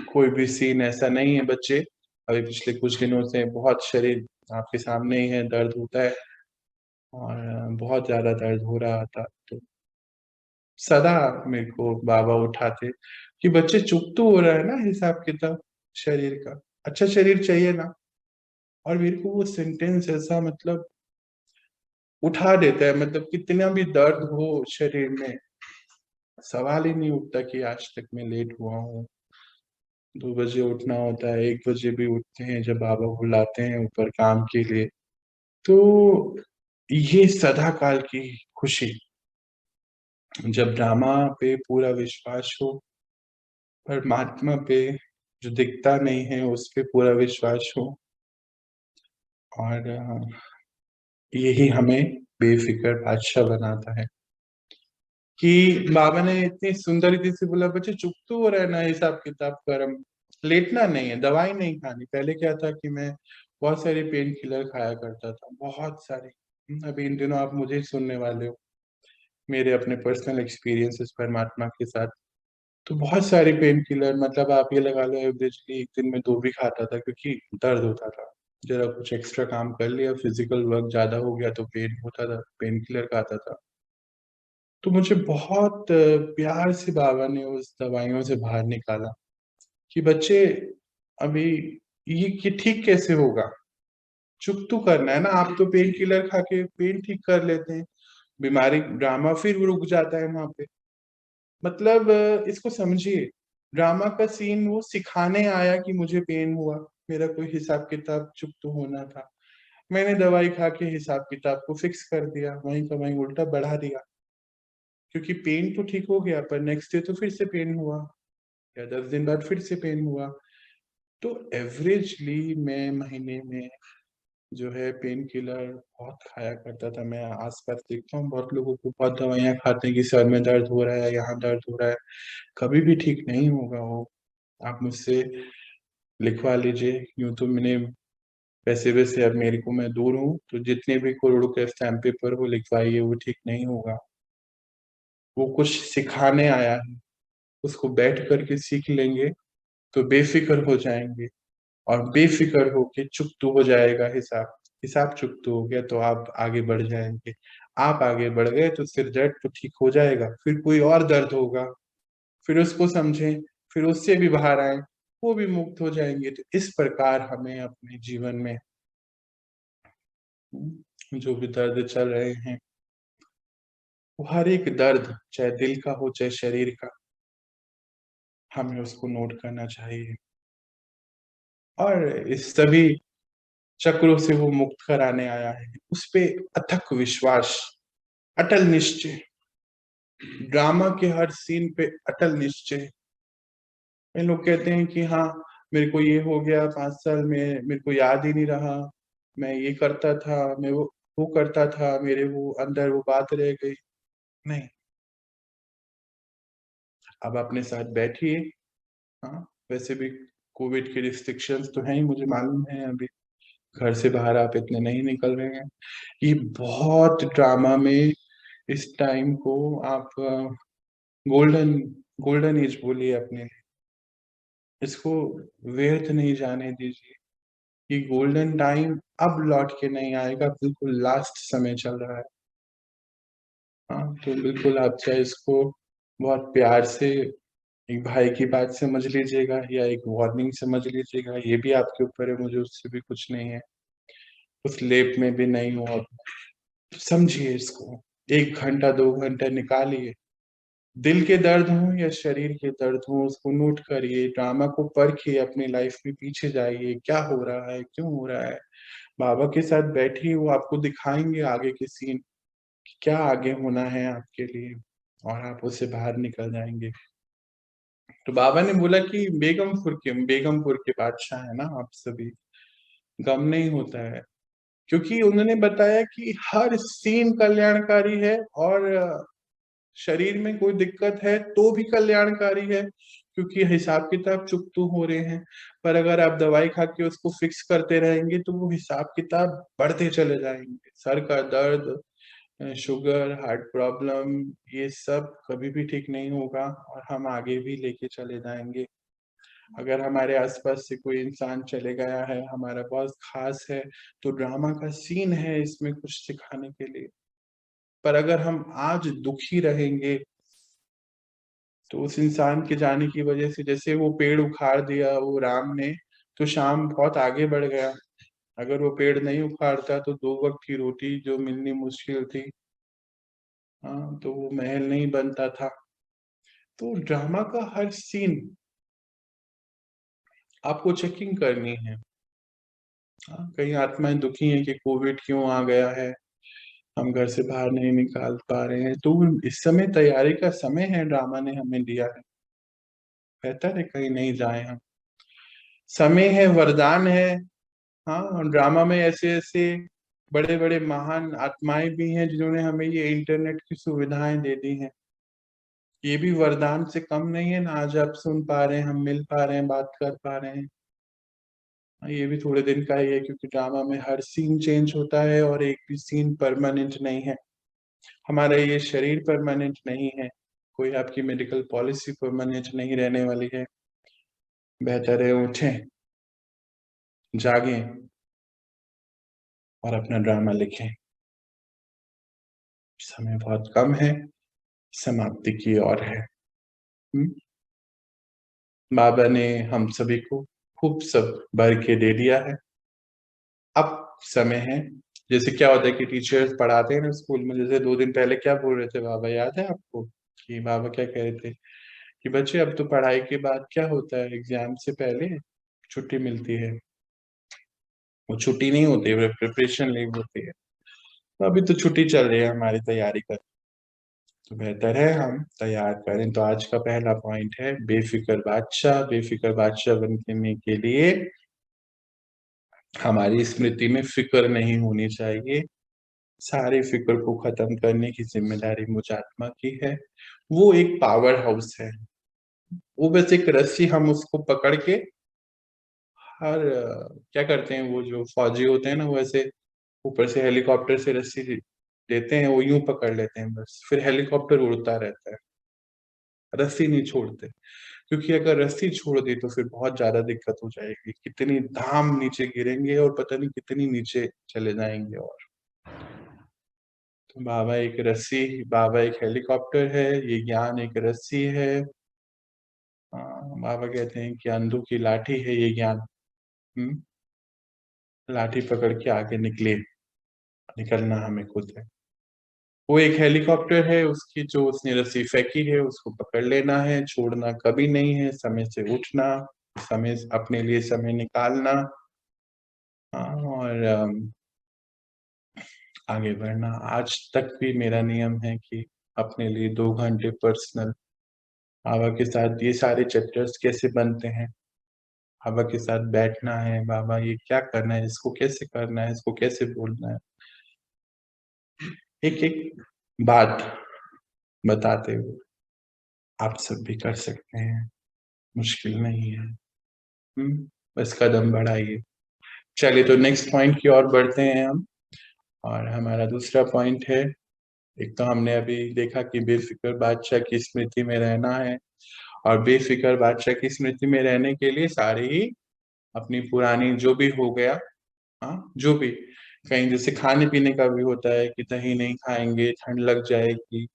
कोई भी सीन ऐसा नहीं है बच्चे, अभी पिछले कुछ दिनों से बहुत शरीर आपके सामने ही है, दर्द होता है, और बहुत ज्यादा दर्द हो रहा था। तो सदा मेरे को बाबा उठाते कि बच्चे चुप तो हो रहा है ना हिसाब किताब शरीर का, अच्छा शरीर चाहिए ना। और मेरे को वो सेंटेंस ऐसा मतलब उठा देता है, मतलब कितना भी दर्द हो शरीर में, सवाल ही नहीं उठता कि आज तक मैं लेट हुआ हूँ। 2 बजे उठना होता है, 1 बजे भी उठते हैं जब बाबा बुलाते हैं ऊपर काम के लिए। तो ये सदा काल की खुशी, जब ड्रामा पे पूरा विश्वास हो, परमात्मा पे जो दिखता नहीं है उस पे पूरा विश्वास हो, और यही हमें बेफिक्र बादशाह बनाता है। कि बाबा ने इतनी सुंदर रीति से बोला, बच्चे चुप तो हो रहना है, हिसाब किताब करम, लेटना नहीं है, दवाई नहीं खानी। पहले क्या था कि मैं बहुत सारे पेन किलर खाया करता था, बहुत सारे। अभी इन दिनों आप मुझे ही सुनने वाले हो, मेरे अपने पर्सनल एक्सपीरियंसेस परमात्मा के साथ। तो बहुत सारे पेन किलर, मतलब आप ये लगा लो एवरेजली एक दिन में 2 भी खाता था, क्योंकि दर्द होता था। जरा कुछ एक्स्ट्रा काम कर लिया, फिजिकल वर्क ज्यादा हो गया तो पेन होता था, पेन किलर खाता था। तो मुझे बहुत प्यार से बाबा ने उस दवाइयों से बाहर निकाला कि बच्चे अभी ये ठीक कैसे होगा, चुप तो करना है ना। आप तो पेन किलर खा के पेन ठीक कर लेते हैं, बीमारी ड्रामा फिर रुक जाता है वहां पे। मतलब इसको समझिए, ड्रामा का सीन वो सिखाने आया कि मुझे पेन हुआ, मेरा कोई हिसाब किताब चुप तो होना था। मैंने दवाई खा के हिसाब किताब को फिक्स कर दिया, वहीं का वहीं उल्टा बढ़ा दिया, क्योंकि पेन तो ठीक हो गया, पर नेक्स्ट डे तो फिर से पेन हुआ, या 10 दिन बाद फिर से पेन हुआ। तो एवरेजली मैं महीने में जो है पेन किलर बहुत खाया करता था। मैं आसपास देखता हूँ बहुत लोगों को बहुत दवाइयां खाते हैं कि सर में दर्द हो रहा है, यहाँ दर्द हो रहा है, कभी भी ठीक नहीं होगा वो। आप मुझसे लिखवा लीजिए, यूं तो मैंने पैसे वैसे अब मेरे को, मैं दूर हूँ, तो जितने भी करोड़ों के स्टैम्प पेपर वो लिखवाइए, वो ठीक नहीं होगा। वो कुछ सिखाने आया है, उसको बैठ करके सीख लेंगे तो बेफिक्र हो जाएंगे, और बेफिक्र होके चुप तो हो जाएगा हिसाब, हिसाब चुप तो हो गया तो आप आगे बढ़ जाएंगे। आप आगे बढ़ गए तो सिर दर्द तो ठीक हो जाएगा, फिर कोई और दर्द होगा, फिर उसको समझें, फिर उससे भी बाहर आए, वो भी मुक्त हो जाएंगे। तो इस प्रकार हमें अपने जीवन में जो भी दर्द चल रहे हैं, वो हर एक दर्द, चाहे दिल का हो चाहे शरीर का, हमें उसको नोट करना चाहिए, और इस सभी चक्रों से वो मुक्त कराने आया है। उस पे अथक विश्वास, अटल निश्चय, ड्रामा के हर सीन पे अटल निश्चय। ये लोग कहते हैं कि हाँ, मेरे को ये हो गया 5 साल में, मेरे को याद ही नहीं रहा, मैं ये करता था, मैं वो करता था, मेरे वो अंदर वो बात रह गई। नहीं, आप अपने साथ बैठिए। हाँ, वैसे भी कोविड के रिस्ट्रिक्शंस तो हैं ही, मुझे मालूम है। अभी घर से बाहर आप इतने नहीं निकल रहे हैं। ये बहुत ड्रामा में इस टाइम को आप गोल्डन गोल्डन एज बोलिए अपने लिए। इसको व्यर्थ नहीं जाने दीजिए। ये गोल्डन टाइम अब लौट के नहीं आएगा, बिल्कुल लास्ट समय चल रहा है। हाँ, तो बिल्कुल आप चाहे इसको बहुत प्यार से एक भाई की बात समझ लीजिएगा या एक वार्निंग समझ लीजिएगा, ये भी आपके ऊपर है, मुझे उससे भी कुछ नहीं है, उस लेप में भी नहीं हूँ अब। समझिए इसको, 1 घंटा 2 घंटा निकालिए। दिल के दर्द हो या शरीर के दर्द हो, उसको नोट करिए, ड्रामा को परखिए, अपनी लाइफ में पीछे जाइए, क्या हो रहा है, क्यों हो रहा है। बाबा के साथ बैठिए, वो आपको दिखाएंगे आगे के सीन, क्या आगे होना है आपके लिए, और आप उससे बाहर निकल जाएंगे। तो बाबा ने बोला कि बेगमपुर के बादशाह है ना आप सभी, गम नहीं होता है। क्योंकि उन्होंने बताया कि हर सीन कल्याणकारी है, और शरीर में कोई दिक्कत है तो भी कल्याणकारी है, क्योंकि हिसाब किताब चुप तो हो रहे हैं। पर अगर आप दवाई खा के उसको फिक्स करते रहेंगे तो वो हिसाब किताब बढ़ते चले जाएंगे। सर का दर्द, शुगर, हार्ट प्रॉब्लम, ये सब कभी भी ठीक नहीं होगा, और हम आगे भी लेके चले जाएंगे। अगर हमारे आसपास से कोई इंसान चले गया है, हमारा बहुत खास है, तो ड्रामा का सीन है इसमें कुछ सिखाने के लिए। पर अगर हम आज दुखी रहेंगे तो उस इंसान के जाने की वजह से, जैसे वो पेड़ उखाड़ दिया वो राम ने, तो शाम बहुत आगे बढ़ गया। अगर वो पेड़ नहीं उखाड़ता तो 2 वक्त की रोटी जो मिलनी मुश्किल थी। हाँ, तो वो महल नहीं बनता था। तो ड्रामा का हर सीन आपको चेकिंग करनी है। हाँ, कई आत्माएं दुखी हैं कि कोविड क्यों आ गया है, हम घर से बाहर नहीं निकाल पा रहे हैं। तो इस समय तैयारी का समय है, ड्रामा ने हमें दिया है। बेहतर है कहीं नहीं जाए हम। समय है, वरदान है। हाँ, ड्रामा में ऐसे ऐसे बड़े बड़े महान आत्माएं भी हैं जिन्होंने हमें ये इंटरनेट की सुविधाएं दे दी हैं। ये भी वरदान से कम नहीं है ना, आज आप सुन पा रहे हैं, हम मिल पा रहे हैं, बात कर पा रहे हैं। हाँ, ये भी थोड़े दिन का ही है, क्योंकि ड्रामा में हर सीन चेंज होता है और एक भी सीन परमानेंट नहीं है। हमारा ये शरीर परमानेंट नहीं है, कोई आपकी मेडिकल पॉलिसी परमानेंट नहीं रहने वाली है। बेहतर है उठें, जागें, और अपना ड्रामा लिखें। समय बहुत कम है, समाप्ति की ओर है। हम्म? बाबा ने हम सभी को खूब सब भर के दे दिया है। अब समय है, जैसे क्या होता है कि टीचर्स पढ़ाते हैं ना स्कूल में, जैसे 2 दिन पहले क्या बोल रहे थे बाबा, याद है आपको? कि बाबा क्या कह रहे थे कि बच्चे अब तो पढ़ाई के बाद क्या होता है, एग्जाम से पहले छुट्टी मिलती है। वो छुट्टी नहीं होती है, प्रिपरेशन लीव होती है। तो अभी तो छुट्टी चल रही है, हमारी तैयारी कर, तो बेहतर है हम तैयार करें। तो आज का पहला पॉइंट है बेफिक्र बादशाह। बेफिक्र बादशाह बनने के लिए हमारी स्मृति में फिक्र नहीं होनी चाहिए। सारे फिक्र को खत्म करने की जिम्मेदारी मुझ आत्मा की है। वो एक पावर हाउस है, वो बस एक रस्सी, हम उसको पकड़ के हर क्या करते हैं, वो जो फौजी होते हैं ना, वो ऐसे ऊपर से हेलीकॉप्टर से रस्सी देते हैं, वो यूं पकड़ लेते हैं बस, फिर हेलीकॉप्टर उड़ता रहता है, रस्सी नहीं छोड़ते। क्योंकि अगर रस्सी छोड़ दी तो फिर बहुत ज्यादा दिक्कत हो जाएगी, कितनी धाम नीचे गिरेंगे और पता नहीं कितनी नीचे चले जाएंगे। और तो बाबा एक हेलीकॉप्टर है, ये ज्ञान एक रस्सी है। बाबा कहते हैं कि अंधों की लाठी है ये ज्ञान। हम्म, लाठी पकड़ के आगे निकले, निकलना हमें खुद है। वो एक हेलीकॉप्टर है, उसकी जो उसने रस्सी फेंकी है उसको पकड़ लेना है, छोड़ना कभी नहीं है, समय से उठना, समय अपने लिए समय निकालना। और आगे बढ़ना। आज तक भी मेरा नियम है कि अपने लिए 2 घंटे पर्सनल, बाबा के साथ ये सारे चैप्टर्स कैसे बनते हैं, बाबा के साथ बैठना है, बाबा ये क्या करना है, इसको कैसे करना है, इसको कैसे बोलना है, एक एक बात बताते हुए। आप सब भी कर सकते हैं, मुश्किल नहीं है। बस कदम बढ़ाइए। चलिए तो नेक्स्ट पॉइंट की ओर बढ़ते हैं हम। और हमारा दूसरा पॉइंट है, एक तो हमने अभी देखा कि बेफिक्र बादशाह की स्मृति में रहना है, और बेफिक्र बादशाह की स्मृति में रहने के लिए सारे ही अपनी पुरानी जो भी हो गया, हाँ जो भी, कहीं जैसे खाने पीने का भी होता है कि दही नहीं खाएंगे, ठंड लग जाएगी,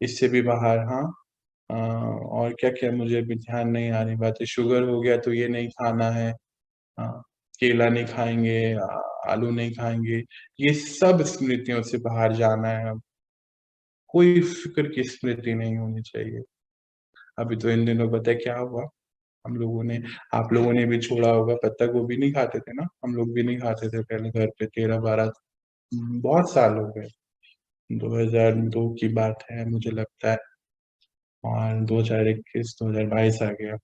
इससे भी बाहर। हाँ और क्या क्या मुझे अभी ध्यान नहीं आ रही बात है, शुगर हो गया तो ये नहीं खाना है, हाँ केला नहीं खाएंगे, आलू नहीं खाएंगे, ये सब स्मृतियों से बाहर जाना है। अब कोई फिक्र की स्मृति नहीं होनी चाहिए। अभी तो इन दिनों पता है क्या हुआ, हम लोगों ने, आप लोगों ने भी छोड़ा होगा, पत्ता गोभी नहीं खाते थे ना, हम लोग भी नहीं खाते थे पहले घर पे, 13-12 बहुत साल हो गए, 2002 की बात है मुझे लगता है, और 2021-2022 आ गया।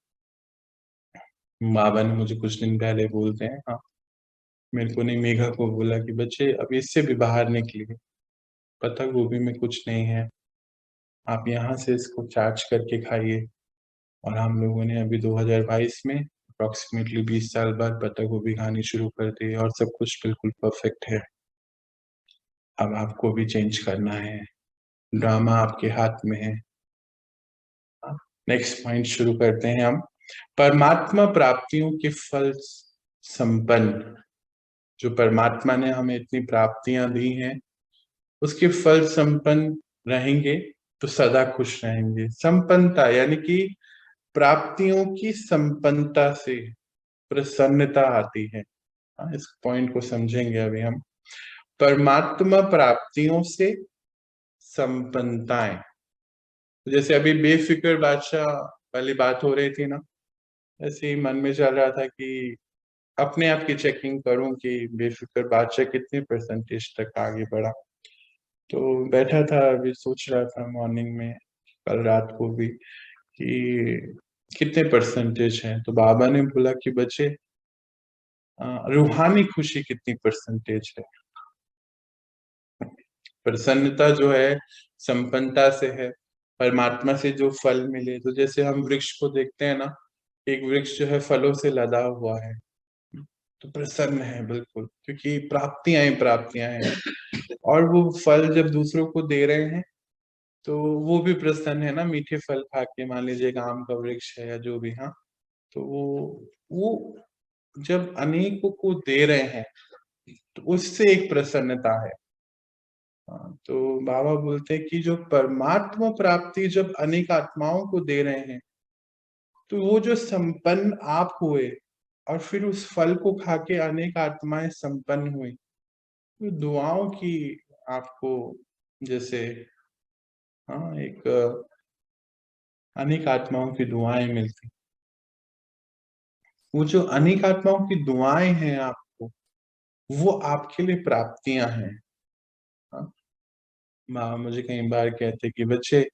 बाबा ने मुझे कुछ दिन पहले बोलते हैं, हाँ मेरे को नहीं, मेघा को बोला कि बच्चे अब इससे भी बाहर निकलिए, पत्ता गोभी में कुछ नहीं है, आप यहाँ से इसको चार्ज करके खाइए। और हम लोगों ने अभी 2022 में अप्रोक्सीमेटली 20 साल बाद पत्ता गोभी खानी शुरू कर दी, और सब कुछ बिल्कुल परफेक्ट है। अब आपको भी चेंज करना है, ड्रामा आपके हाथ में है। नेक्स्ट पॉइंट शुरू करते हैं हम। परमात्मा प्राप्तियों के फल संपन्न, जो परमात्मा ने हमें इतनी प्राप्तियां दी हैं, उसके फल संपन्न रहेंगे तो सदा खुश रहेंगे। संपन्नता यानी कि प्राप्तियों की संपन्नता से प्रसन्नता आती है। इस पॉइंट को समझेंगे अभी हम। परमात्मा प्राप्तियों से संपन्नताएं, तो जैसे अभी बेफिक्र बादशाह वाली बात हो रही थी ना, ऐसे ही मन में चल रहा था कि अपने आप की चेकिंग करूं कि बेफिक्र बादशाह कितने परसेंटेज तक आगे बढ़ा। तो बैठा था अभी सोच रहा था मॉर्निंग में, कल रात को भी, कि कितने परसेंटेज है, तो बाबा ने बोला कि बच्चे रूहानी खुशी कितनी परसेंटेज है। प्रसन्नता जो है संपन्नता से है, परमात्मा से जो फल मिले, तो जैसे हम वृक्ष को देखते हैं ना, एक वृक्ष जो है फलों से लदा हुआ है, तो प्रसन्न है बिल्कुल, क्योंकि प्राप्तियां ही प्राप्तियां हैं। और वो फल जब दूसरों को दे रहे हैं तो वो भी प्रसन्न है ना, मीठे फल खा के, मान लीजिए एक आम का वृक्ष है या जो भी, हाँ तो वो जब अनेकों को दे रहे हैं तो उससे एक प्रसन्नता है। तो बाबा बोलते हैं कि जो परमात्मा प्राप्ति जब अनेक आत्माओं को दे रहे हैं, तो वो जो संपन्न आप हुए और फिर उस फल को खा के अनेक आत्माएं संपन्न हुई, तो दुआओं की आपको जैसे, हाँ एक अनेक आत्माओं की दुआएं मिलती, वो जो अनेक आत्माओं की दुआएं हैं आपको, वो आपके लिए प्राप्तियां हैं। हाँ माँ मुझे कई बार कहते कि बच्चे,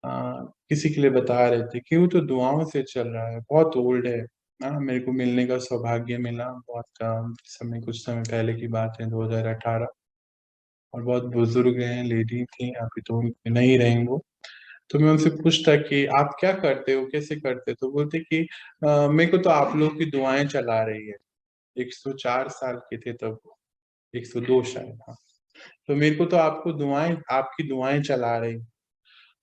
किसी के लिए बता रहे थे कि वो तो दुआओं से चल रहा है, बहुत ओल्ड है। हाँ मेरे को मिलने का सौभाग्य मिला बहुत समय, कुछ समय पहले की बात है, 2018, और बहुत बुजुर्ग हैं, लेडी थी, अभी तो नहीं रही वो। तो मैं उनसे पूछता कि आप क्या करते हो, कैसे करते, तो बोलते कि मेरे को तो आप लोग की दुआएं चला रही है। 104 साल के थे तब, 102 शायद, हाँ। तो मेरे को तो आपको दुआएं, आपकी दुआएं चला रही।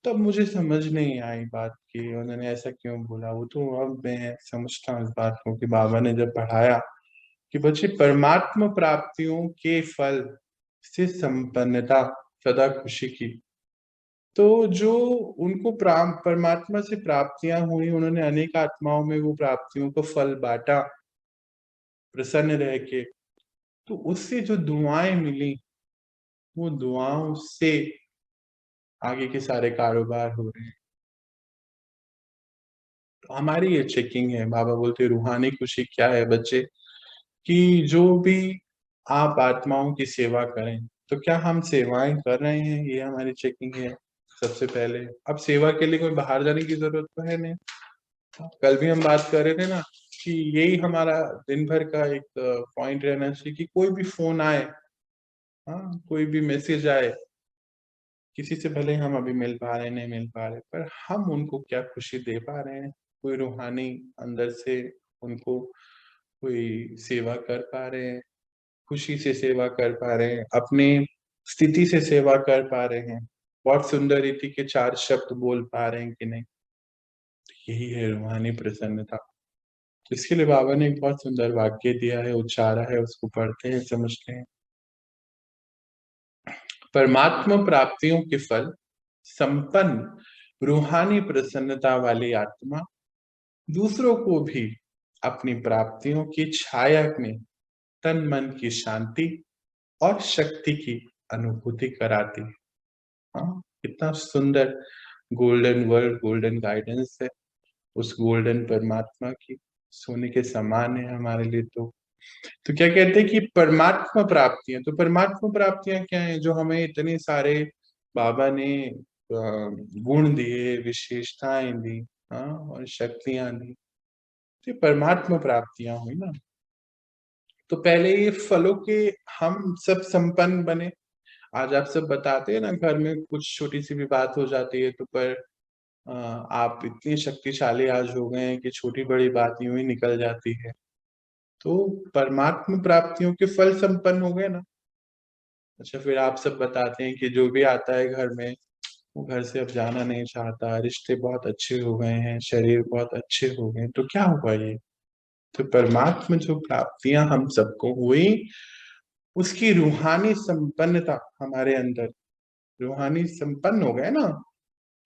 तब मुझे समझ नहीं आई बात की उन्होंने ऐसा क्यों बोला। वो तो अब मैं समझता हूँ इस बात को कि बाबा ने जब पढ़ाया कि बच्चे परमात्मा प्राप्तियों के फल से संपन्नता, सदा खुशी की, तो जो उनको परमात्मा से प्राप्तियां हुई, उन्होंने अनेक आत्माओं में वो प्राप्तियों को फल बांटा प्रसन्न रह के, तो उससे जो दुआएं मिली, वो दुआओं से आगे के सारे कारोबार हो रहे हैं। तो हमारी ये चेकिंग है। बाबा बोलते रूहानी खुशी क्या है बच्चे, कि जो भी आप आत्माओं की सेवा करें, तो क्या हम सेवाएं कर रहे हैं, ये हमारी चेकिंग है सबसे पहले। अब सेवा के लिए कोई बाहर जाने की जरूरत तो है नहीं। कल भी हम बात कर रहे थे ना कि यही हमारा दिन भर का एक पॉइंट रहना चाहिए कि कोई भी फोन आए, हाँ कोई भी मैसेज आए, किसी से भले हम अभी मिल पा रहे हैं, नहीं मिल पा रहे, पर हम उनको क्या खुशी दे पा रहे हैं? कोई रूहानी अंदर से उनको कोई सेवा कर पा रहे हैं, खुशी से सेवा कर पा रहे हैं, अपनी स्थिति से सेवा कर पा रहे हैं, बहुत सुंदर रीति के 4 शब्द बोल पा रहे हैं कि नहीं? यही है रूहानी प्रसन्नता। तो इसके लिए बाबा ने एक बहुत सुंदर वाक्य दिया है, उच्चारा है, उसको पढ़ते हैं, समझते हैं। परमात्मा प्राप्तियों के फल संपन्न रूहानी प्रसन्नता वाली आत्मा दूसरों को भी अपनी प्राप्तियों की छाया में तन मन की शांति और शक्ति की अनुभूति कराती है। हाँ, कितना सुंदर गोल्डन वर्ड, गोल्डन गाइडेंस है उस गोल्डन परमात्मा की, सोने के समान है हमारे लिए। तो क्या कहते हैं कि परमात्मा प्राप्तियां, तो परमात्मा प्राप्तियां क्या है? जो हमें इतने सारे बाबा ने गुण दिए, विशेषताएं दी, हाँ, और शक्तियां दी, तो ये परमात्मा प्राप्तियां हुई ना। तो पहले ये फलों के हम सब संपन्न बने। आज आप सब बताते हैं ना, घर में कुछ छोटी सी भी बात हो जाती है तो पर आप इतने शक्तिशाली आज हो गए हैं कि छोटी बड़ी बात यूं ही निकल जाती है। तो परमात्मा प्राप्तियों के फल संपन्न हो गए ना। अच्छा, फिर आप सब बताते हैं कि जो भी आता है घर में, वो घर से अब जाना नहीं चाहता, रिश्ते बहुत अच्छे हो गए हैं, शरीर बहुत अच्छे हो गए, तो क्या हुआ ये? तो परमात्मा जो प्राप्तियां हम सबको हुई, उसकी रूहानी संपन्नता हमारे अंदर, रूहानी संपन्न हो गए ना।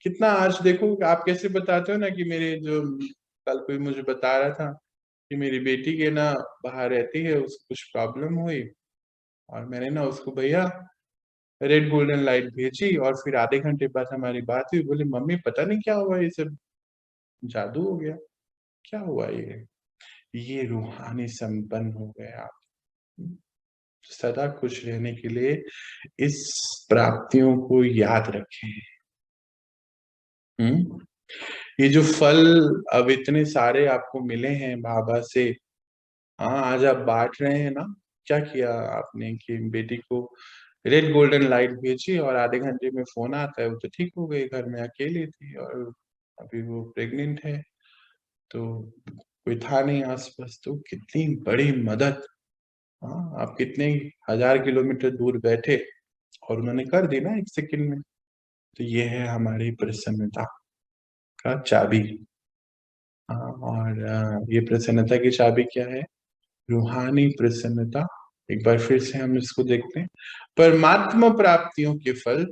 कितना आज देखो, आप कैसे बताते हो ना कि मेरे जो कल कोई मुझे बता रहा था कि मेरी बेटी के ना बाहर रहती है, उसको कुछ प्रॉब्लम हुई, और मैंने ना उसको भैया रेड गोल्डन लाइट भेजी, और फिर आधे घंटे बाद हमारी बात हुई। बोले मम्मी पता नहीं क्या हुआ, ये सब जादू हो गया, क्या हुआ ये रूहानी संपन्न हो गए आप। सदा खुश रहने के लिए इस प्राप्तियों को याद रखें। ये जो फल अब इतने सारे आपको मिले हैं बाबा से, हाँ, आज आप बांट रहे हैं ना। क्या किया आपने कि बेटी को रेड गोल्डन लाइट भेजी और आधे घंटे में फोन आता है, वो तो ठीक हो गई, घर में अकेली थी और अभी वो प्रेग्नेंट है, तो कोई था नहीं आसपास, तो कितनी बड़ी मदद। हाँ, आप कितने 1000 किलोमीटर दूर बैठे और उन्होंने कर दी ना 1 सेकंड में। तो ये है हमारी प्रसन्नता का चाबी। हाँ, और ये प्रसन्नता की चाबी क्या है? रूहानी प्रसन्नता। एक बार फिर से हम इसको देखते हैं। परमात्मा प्राप्तियों के फल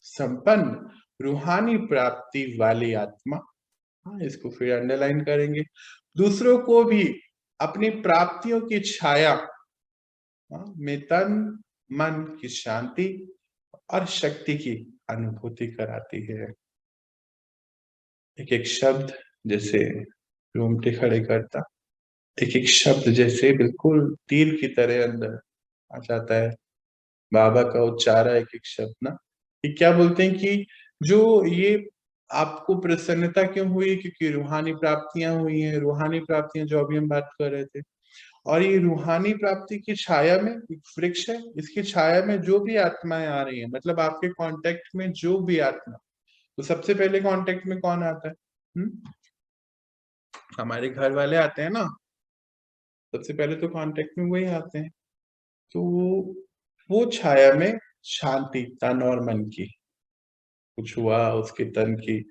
संपन्न रूहानी प्राप्ति वाली आत्मा, हाँ, इसको फिर अंडरलाइन करेंगे, दूसरों को भी अपनी प्राप्तियों की छाया, हाँ, में तन मन की शांति और शक्ति की अनुभूति कराती है। एक एक शब्द जैसे रोंगटे खड़े करता, एक एक शब्द जैसे बिल्कुल तीर की तरह अंदर आ जाता है। बाबा का उच्चारा एक एक शब्द ना, ये क्या बोलते हैं कि जो ये आपको प्रसन्नता क्यों हुई? क्योंकि रूहानी प्राप्तियां हुई हैं। रूहानी प्राप्तियां जो अभी हम बात कर रहे थे, और ये रूहानी प्राप्ति की छाया में एक वृक्ष है, इसकी छाया में जो भी आत्माएं आ रही हैं, मतलब आपके कांटेक्ट में जो भी आत्मा, तो सबसे पहले कांटेक्ट में कौन आता है? हमारे घर वाले आते हैं ना, सबसे पहले तो कांटेक्ट में वही आते हैं। तो वो छाया में शांति तन और मन की, कुछ हुआ उसके तन की,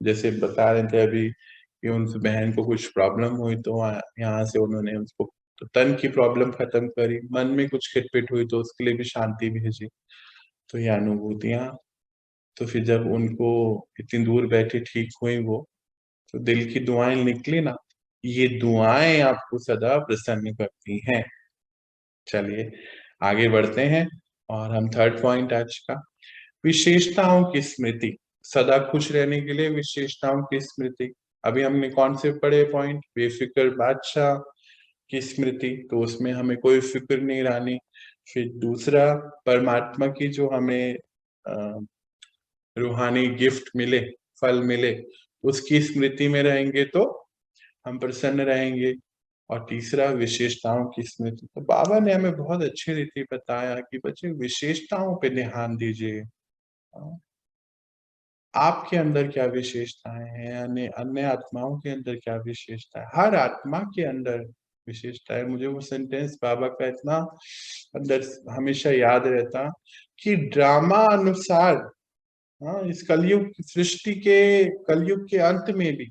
जैसे बता रहे थे अभी कि उन बहन को कुछ प्रॉब्लम हुई, तो यहाँ से उन्होंने उसको तो तन की प्रॉब्लम खत्म करी, मन में कुछ खिटपिट हुई तो उसके लिए भी शांति भेजी। तो ये अनुभूतियां, तो फिर जब उनको इतनी दूर बैठे ठीक हुई वो, तो दिल की दुआएं निकली ना, ये दुआएं आपको सदा प्रसन्न करती हैं। चलिए आगे बढ़ते हैं, और हम थर्ड पॉइंट आज का, विशेषताओं की स्मृति। सदा खुश रहने के लिए विशेषताओं की स्मृति। अभी हमने कौन से पढ़े पॉइंट? बेफिक्र बादशाह की स्मृति, तो उसमें हमें कोई फिक्र नहीं रहनी। फिर दूसरा, परमात्मा की जो हमें रूहानी गिफ्ट मिले, फल मिले, उसकी स्मृति में रहेंगे तो हम प्रसन्न रहेंगे। और तीसरा, विशेषताओं की स्मृति। तो बाबा ने हमें बहुत अच्छी रीति बताया कि बच्चे विशेषताओं पे ध्यान दीजिए। आपके अंदर क्या विशेषताएं हैं, अन्य अन्य आत्माओं के अंदर क्या विशेषता है, हर आत्मा के अंदर विशेषता है। मुझे वो सेंटेंस बाबा का इतना अंदर हमेशा याद रहता कि ड्रामा अनुसार, हाँ, इस कलयुग सृष्टि के कलयुग के अंत में भी,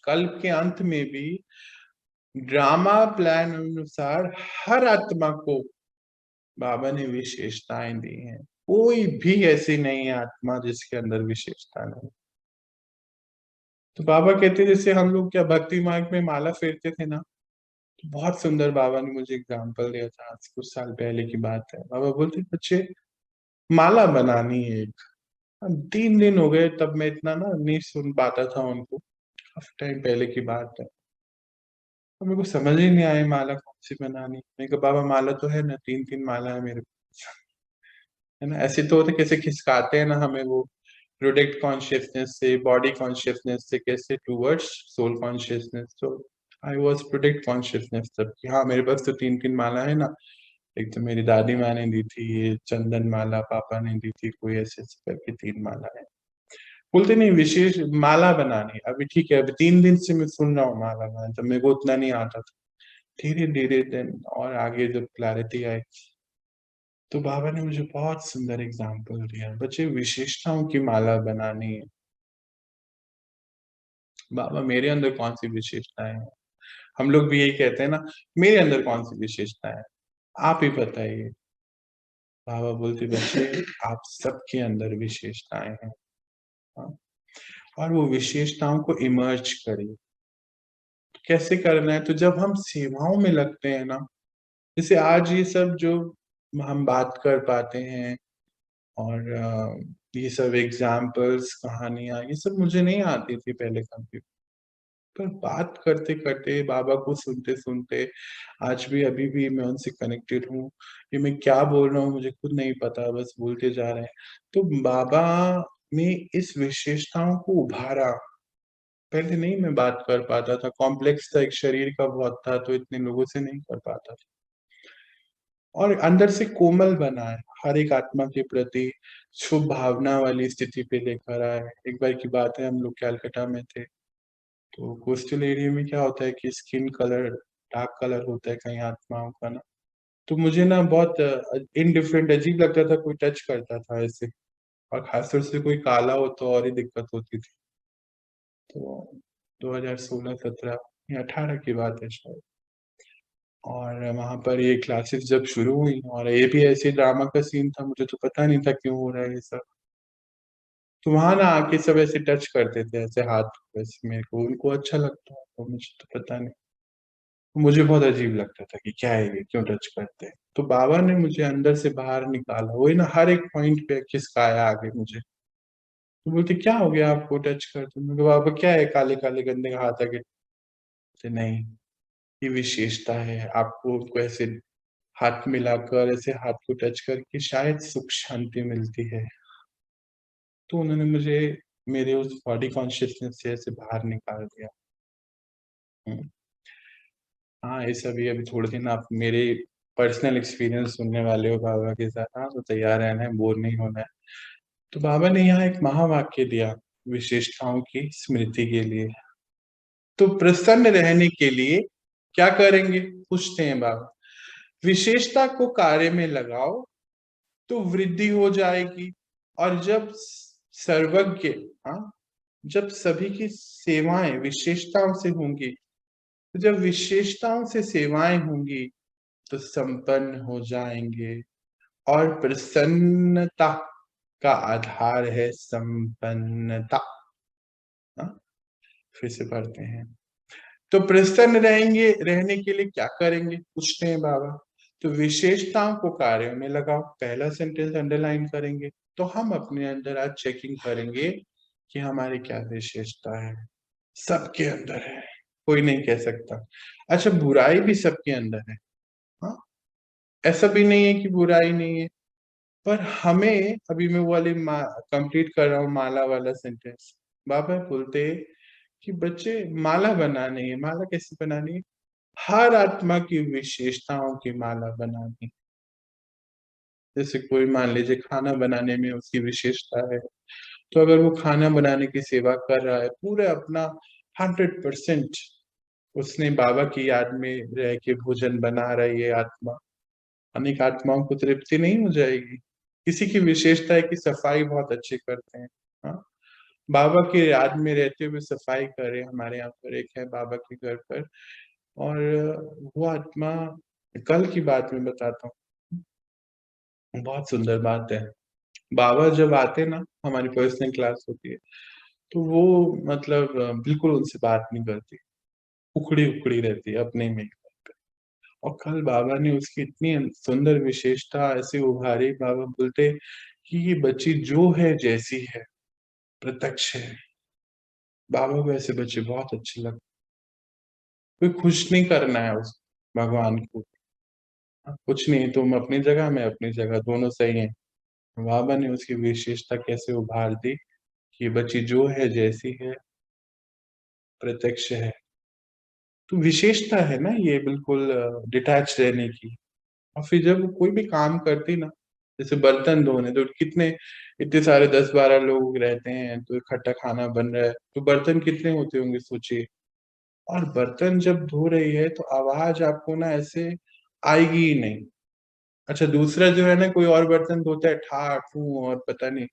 कल के अंत में भी ड्रामा प्लान अनुसार हर आत्मा को बाबा ने विशेषताएं दी हैं। कोई भी ऐसी नहीं है आत्मा जिसके अंदर विशेषता नहीं। तो बाबा कहते जैसे हम लोग क्या भक्ति मार्ग में माला फेरते थे ना, तो बहुत सुंदर बाबा ने मुझे एग्जाम्पल दिया था, आज कुछ साल पहले की बात है। बाबा बोलते बच्चे माला बनानी है एक। 3 दिन हो गए, तब मैं इतना ना नहीं सुन पाता था उनको, काफी टाइम पहले की बात है। तो मेरे को समझ ही नहीं आया माला कौन सी बनानी। मैंने कहा बाबा माला तो है ना, 3 3 माला है मेरे पास, है ना। ऐसे तो होते कैसे खिसकाते हैं ना हमें वो प्रोडक्ट कॉन्शियसनेस से बॉडी कॉन्शियसनेस से कैसे टूवर्ड्स सोल कॉन्शियसनेस। तो आई वॉज प्रोडक्ट कॉन्शियसनेस तब कि हाँ मेरे पास तो 3 3 माला है ना। एक तो मेरी दादी माँ ने दी थी ये चंदन माला, पापा ने दी थी कोई ऐसे ऐसे करके 3 माला है। बोलते नहीं विशेष माला बनानी। अभी ठीक है, अभी 3 दिन से मैं सुन रहा हूँ माला बनाने, तो मेरे को उतना नहीं आता था। धीरे धीरे दिन और आगे जब क्लैरिटी आई, तो बाबा ने मुझे बहुत सुंदर एग्जाम्पल दिया, बच्चे विशेषताओं की माला बनानी है। बाबा मेरे अंदर कौन सी विशेषताएं हैं? हम लोग भी यही कहते हैं ना, मेरे अंदर कौन सी विशेषताएं है, आप ही बताइए। बाबा बोलते बच्चे आप सबके अंदर विशेषताएं हैं। हाँ? और वो विशेषताओं को इमर्ज करिए। कैसे करना है? तो जब हम सेवाओं में लगते हैं ना, जैसे आज ये सब जो हम बात कर पाते हैं, और ये सब एग्जाम्पल्स कहानियां ये सब मुझे नहीं आती थी पहले कभी। पर बात करते करते बाबा को सुनते सुनते आज भी अभी भी मैं उनसे कनेक्टेड हूँ। ये मैं क्या बोल रहा हूँ मुझे खुद नहीं पता, बस बोलते जा रहे हैं। तो बाबा ने इस विशेषताओं को उभारा। पहले नहीं मैं बात कर पाता था, कॉम्प्लेक्स था, एक शरीर का बहुत था, तो इतने लोगों से नहीं कर पाता था। और अंदर से कोमल बना है, हर एक आत्मा के प्रति शुभ भावना वाली स्थिति पे लेकर आए। एक बार की बात है, हम लोग कैलकाटा में थे, तो कोस्टल एरिया में क्या होता है कि स्किन कलर डार्क कलर होता है कई आत्माओं का ना। तो मुझे ना बहुत इनडिफरेंट अजीब लगता था, कोई टच करता था ऐसे, और खासतौर से कोई काला हो तो और ही दिक्कत होती थी। तो 2016 17 या 18 की बात है शायद। और वहां पर ये क्लासेस जब शुरू हुई, और ये भी ऐसे ड्रामा का सीन था, मुझे तो पता नहीं था क्यों हो रहा है ये सब। तो वहां ना आके सब ऐसे टच करते थे ऐसे हाथ को, ऐसे मेरे को उनको अच्छा लगता है, तो मुझे तो पता नहीं। मुझे बहुत अजीब लगता था कि क्या है ये, क्यों टच करते हैं। तो बाबा ने मुझे अंदर से बाहर निकाला, वही ना हर एक पॉइंट पे खिसकाया आगे मुझे। तो बोलते क्या हो गया आपको टच करते? मैं कहा, बाबा क्या है काले काले गंदे हाथ आगे? बोलते, नहीं ये विशेषता है, आपको उनको ऐसे हाथ मिलाकर ऐसे हाथ को टच करके शायद सुख शांति मिलती है। तो उन्होंने मुझे मेरे उस बॉडी कॉन्शियसनेस से ऐसे बाहर निकाल दिया। हम्म। हाँ ये सभी अभी थोड़े दिन आप मेरे पर्सनल एक्सपीरियंस सुनने वाले हो बाबा के साथ। हाँ तो तैयार रहना है, बोर नहीं होना है। तो बाबा ने यहाँ एक महावाक्य दिया विशेषताओं की स्मृति के लिए। तो प्रसन्न रहने के लिए क्या करेंगे, पूछते हैं बाबा। विशेषता को कार्य में लगाओ तो वृद्धि हो जाएगी। और जब सर्वज्ञ, हाँ, जब सभी की सेवाएं विशेषताओं से होंगी, तो जब विशेषताओं से सेवाएं होंगी तो संपन्न हो जाएंगे। और प्रसन्नता का आधार है संपन्नता। हाँ, फिर से पढ़ते हैं। तो प्रसन्न रहेंगे, रहने के लिए क्या करेंगे, पूछते हैं बाबा। तो विशेषताओं को कार्य में लगाओ, पहला सेंटेंस अंडरलाइन करेंगे। तो हम अपने अंदर आज चेकिंग करेंगे कि हमारी क्या विशेषता है। सबके अंदर है, कोई नहीं कह सकता। अच्छा बुराई भी सबके अंदर है, हाँ, ऐसा भी नहीं है कि बुराई नहीं है। पर हमें अभी मैं वो वाली कंप्लीट कर रहा हूँ माला वाला सेंटेंस। बाबा बोलते कि बच्चे माला बनानी है। माला कैसे बनानी है? हर आत्मा की विशेषताओं की माला बनानी। जैसे कोई मान लीजिए खाना बनाने में उसकी विशेषता है, तो अगर वो खाना बनाने की सेवा कर रहा है, पूरे अपना 100% उसने बाबा की याद में रह के भोजन बना रहा है, ये आत्मा, अनेक आत्माओं को तृप्ति नहीं हो जाएगी? किसी की विशेषता है कि सफाई बहुत अच्छी करते हैं, हाँ? बाबा की याद में रहते हुए सफाई कर रहे हैं। हमारे यहाँ पर एक है बाबा के घर पर, और वो आत्मा, कल की बात मैं बताता हूँ, बहुत सुंदर बात है। बाबा जब आते ना, हमारी पर्सनल क्लास होती है, तो वो मतलब बिल्कुल उनसे बात नहीं करती, उखड़ी-उखड़ी रहती है अपने में। और कल बाबा ने उसकी इतनी सुंदर विशेषता ऐसे उभारी, बाबा बोलते कि ये बच्ची जो है जैसी है, प्रत्यक्ष है। बाबा को ऐसे बच्चे बहुत अच्छे लगते। कोई खुश नहीं करना है उस भगवान को, कुछ नहीं, तुम अपनी जगह, मैं अपनी जगह, दोनों सही हैं। बाबा ने उसकी विशेषता कैसे उभार दी कि ये बच्ची जो है जैसी है, प्रत्यक्ष है। तो विशेषता है ना ये, बिल्कुल डिटैच रहने की। और फिर जब वो कोई भी काम करती ना, जैसे बर्तन धोने, तो कितने, इतने सारे 10-12 लोग रहते हैं, तो इकट्ठा खाना बन रहा है, तो बर्तन कितने होते होंगे सोचिए। और बर्तन जब धो रही है तो आवाज आपको ना ऐसे आएगी ही नहीं। अच्छा, दूसरा जो है ना, कोई और बर्तन धोता है, ठा ठू और पता नहीं,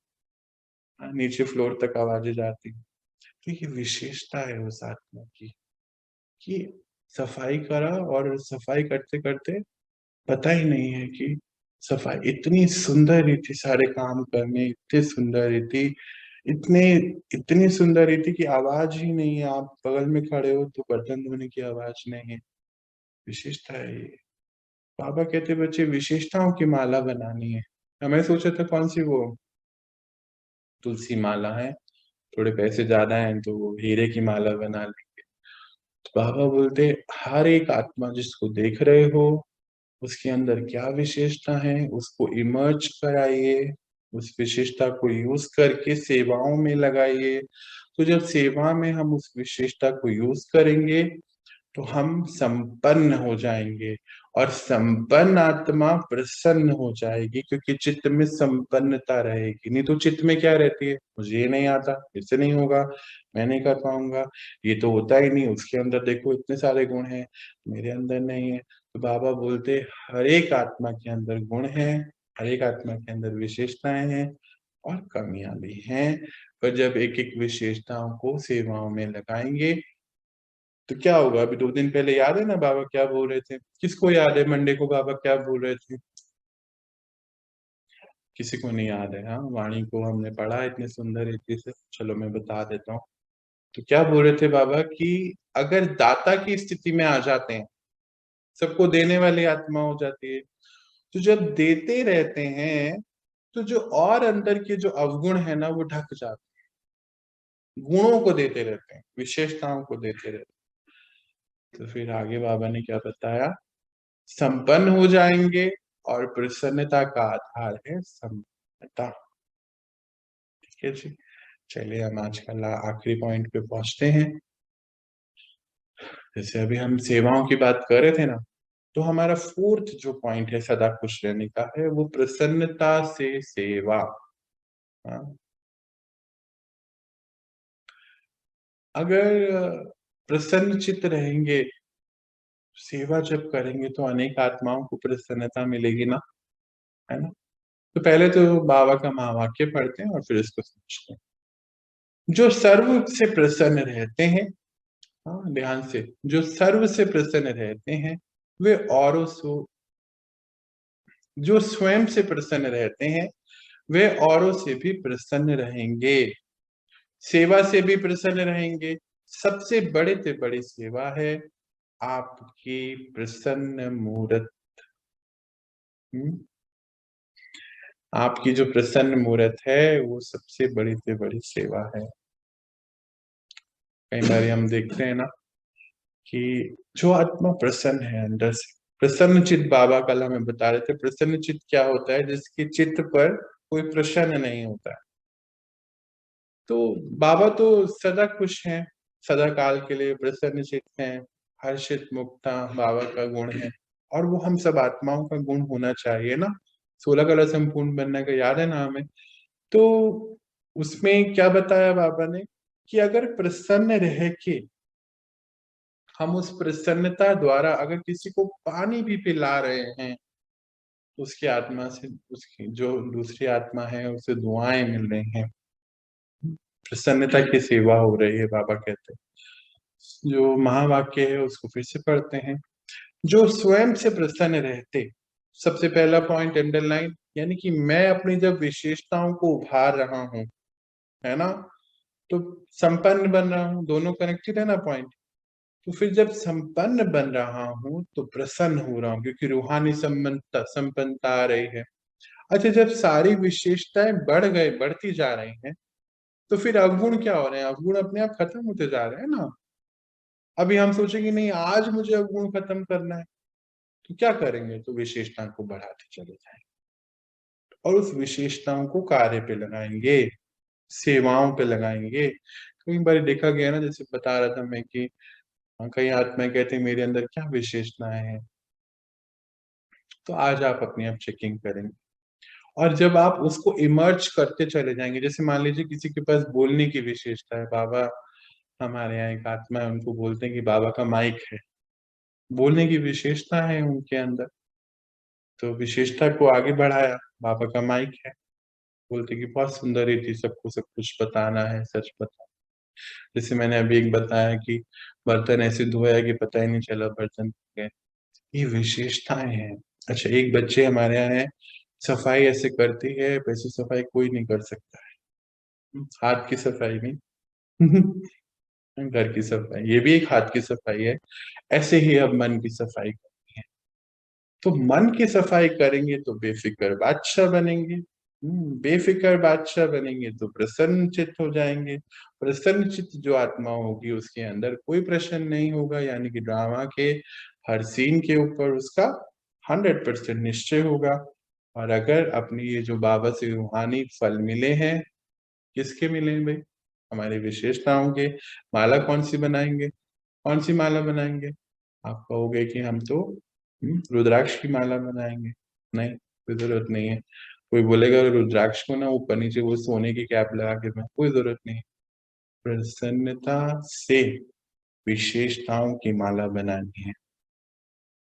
नीचे फ्लोर तक आवाजें जाती हैं। तो ये विशेषता है उस आत्मा की, कि सफाई करा, और सफाई करते करते पता ही नहीं है कि सफाई इतनी सुंदर रीति, सारे काम करने इतने सुंदर रीति, इतने इतनी सुंदर रीति की आवाज ही नहीं है। आप बगल में खड़े हो तो बर्तन धोने की आवाज नहीं है। विशेषता है ये। बाबा कहते बच्चे विशेषताओं की माला बनानी है। मैं सोचा था कौन सी वो तुलसी माला है, थोड़े पैसे ज्यादा हैं तो वो हीरे की माला बना लेंगे। तो बाबा बोलते हर एक आत्मा जिसको देख रहे हो, उसके अंदर क्या विशेषता है, उसको इमर्ज कराइए, उस विशेषता को यूज करके सेवाओं में लगाइए। तो जब सेवा में हम उस विशेषता को यूज करेंगे, तो हम संपन्न हो जाएंगे, और संपन्न आत्मा प्रसन्न हो जाएगी, क्योंकि चित्त में संपन्नता रहेगी। नहीं तो चित्त में क्या रहती है, मुझे ये नहीं आता, इससे नहीं होगा, मैं नहीं कर पाऊंगा, ये तो होता ही नहीं, उसके अंदर देखो इतने सारे गुण हैं, मेरे अंदर नहीं है। तो बाबा बोलते हर एक आत्मा के अंदर गुण है, हर एक आत्मा के अंदर विशेषताएं हैं, और कमियां भी हैं। पर जब एक एक विशेषताओं को सेवाओं में लगाएंगे, तो क्या होगा। अभी 2 दिन पहले याद है ना बाबा क्या बोल रहे थे, किसको याद है मंडे को बाबा क्या बोल रहे थे? किसी को नहीं याद है, हाँ, वाणी को हमने पढ़ा इतने सुंदर रीति से, चलो मैं बता देता हूँ। तो क्या बोल रहे थे बाबा कि अगर दाता की स्थिति में आ जाते हैं, सबको देने वाली आत्मा हो जाती है, तो जब देते रहते हैं, तो जो और अंदर के जो अवगुण है ना, वो ढक जाते हैं, गुणों को देते रहते हैं, विशेषताओं को देते रहते हैं। तो फिर आगे बाबा ने क्या बताया, संपन्न हो जाएंगे, और प्रसन्नता का आधार है संपन्नता। ठीक है जी, चलिए हम आज का आखिरी पॉइंट पे पहुंचते हैं। जैसे अभी हम सेवाओं की बात कर रहे थे ना, तो हमारा फोर्थ जो पॉइंट है सदा खुश रहने का है, वो प्रसन्नता से सेवा। हाँ? अगर प्रसन्न चित्त रहेंगे, सेवा जब करेंगे, तो अनेक आत्माओं को प्रसन्नता मिलेगी ना, है ना। तो पहले तो बाबा का महावाक्य पढ़ते हैं और फिर इसको समझते हैं। जो सर्व से प्रसन्न रहते हैं, हाँ ध्यान से, जो सर्व से प्रसन्न रहते हैं, वे औरों से, जो स्वयं से प्रसन्न रहते हैं, वे औरों से भी प्रसन्न रहेंगे, सेवा से भी प्रसन्न रहेंगे। सबसे बड़े से बड़ी सेवा है आपकी प्रसन्न मूर्त। हम्म? आपकी जो प्रसन्न मूर्त है, वो सबसे बड़ी से बड़ी सेवा है। कई बार हम देखते हैं ना कि जो आत्मा प्रसन्न है अंदर से, प्रसन्न चित्त, बाबा कल हमें बता रहे थे, प्रसन्न चित्त क्या होता है, जिसके चित्त पर कोई प्रश्न नहीं होता है। तो बाबा तो सदा खुश हैं, सदा काल के लिए प्रसन्न चित्त हैं, हर्षित मुक्ता बाबा का गुण है, और वो हम सब आत्माओं का गुण होना चाहिए ना। 16 कला संपूर्ण बनने का याद है ना हमें? तो उसमें क्या बताया बाबा ने कि अगर प्रसन्न रह के हम उस प्रसन्नता द्वारा अगर किसी को पानी भी पिला रहे हैं, उसकी आत्मा से, उसकी जो दूसरी आत्मा है उसे दुआएं मिल रही हैं, प्रसन्नता की सेवा हो रही है। बाबा कहते हैं, जो महावाक्य है उसको फिर से पढ़ते हैं, जो स्वयं से प्रसन्न रहते। सबसे पहला पॉइंट अंडरलाइन, यानी कि मैं अपनी जब विशेषताओं को उभार रहा हूं, है ना, तो संपन्न बन रहा हूँ, दोनों कनेक्टेड है ना पॉइंट। तो फिर जब संपन्न बन रहा हूँ तो प्रसन्न हो रहा हूँ, क्योंकि रूहानी संपन्नता आ रही है। अच्छा, जब सारी विशेषताएं बढ़ती जा रही हैं, तो फिर अवगुण क्या हो रहे हैं? अवगुण अपने आप खत्म होते जा रहे हैं ना। अभी हम सोचेंगे नहीं आज मुझे अवगुण खत्म करना है, तो क्या करेंगे? तो विशेषता को बढ़ाते चले जाएंगे और उस विशेषताओं को कार्य पे लगाएंगे, सेवाओं पे लगाएंगे। कई बार देखा गया ना, जैसे बता रहा था मैं कि कई आत्माएं कहते हैं मेरे अंदर क्या विशेषताएं हैं, तो आज आप अपनी आप चेकिंग करेंगे और जब आप उसको इमर्ज करते चले जाएंगे, जैसे मान लीजिए किसी के पास बोलने की विशेषता है, बाबा हमारे यहाँ एक आत्मा है, उनको बोलते हैं कि बाबा का माइक है, बोलने की विशेषता है उनके अंदर, तो विशेषता को आगे बढ़ाया, बाबा का माइक है, बोलते कि बहुत सुंदर रीति सबको सब कुछ बताना है, सच बता। जैसे मैंने अभी एक बताया कि बर्तन ऐसे धोया कि पता ही नहीं चला बर्तन धो गए, ये विशेषताएं हैं। अच्छा, एक बच्चे हमारे यहाँ है, सफाई ऐसे करती है, वैसे सफाई कोई नहीं कर सकता है, हाथ की सफाई नहीं घर की सफाई, ये भी एक हाथ की सफाई है। ऐसे ही अब मन की सफाई करनी है, तो मन की सफाई करेंगे तो बेफिक्र बादशाह बनेंगे। बेफिक्र बादशाह बनेंगे तो प्रसन्न चित्त हो जाएंगे। प्रसन्न चित्त जो आत्मा होगी उसके अंदर कोई प्रश्न नहीं होगा, यानी कि ड्रामा के हर सीन के ऊपर उसका 100% निश्चय होगा। और अगर अपनी ये जो बाबा से रूहानी फल मिले हैं, किसके मिले हैं भाई? हमारी विशेषताओं के। माला कौन सी बनाएंगे? कौन सी माला बनाएंगे? आप कहोगे कि हम तो रुद्राक्ष की माला बनाएंगे। नहीं, कोई जरूरत नहीं है। कोई बोलेगा रुद्राक्ष को ना ऊपर नीचे वो सोने की कैप लगा के मैं, कोई जरूरत नहीं है। प्रसन्नता से विशेषताओं की माला बनानी है।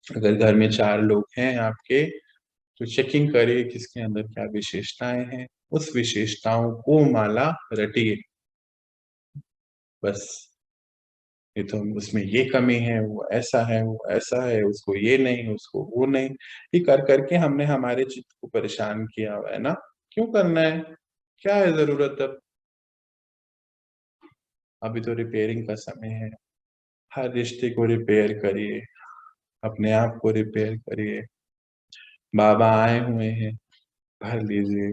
अगर घर में 4 लोग हैं आपके, तो चेकिंग करिए किसके अंदर क्या विशेषताएं हैं, उस विशेषताओं को माला रटिए। बस, ये तो उसमें ये कमी है, वो ऐसा है, वो ऐसा है, उसको ये नहीं, उसको वो नहीं, ये कर करके हमने हमारे चित्त को परेशान किया हुआ है ना। क्यों करना है? क्या है जरूरत? अब अभी तो रिपेयरिंग का समय है। हर रिश्ते को रिपेयर करिए, अपने आप को रिपेयर करिए। बाबा आए हुए हैं, भर लीजिए।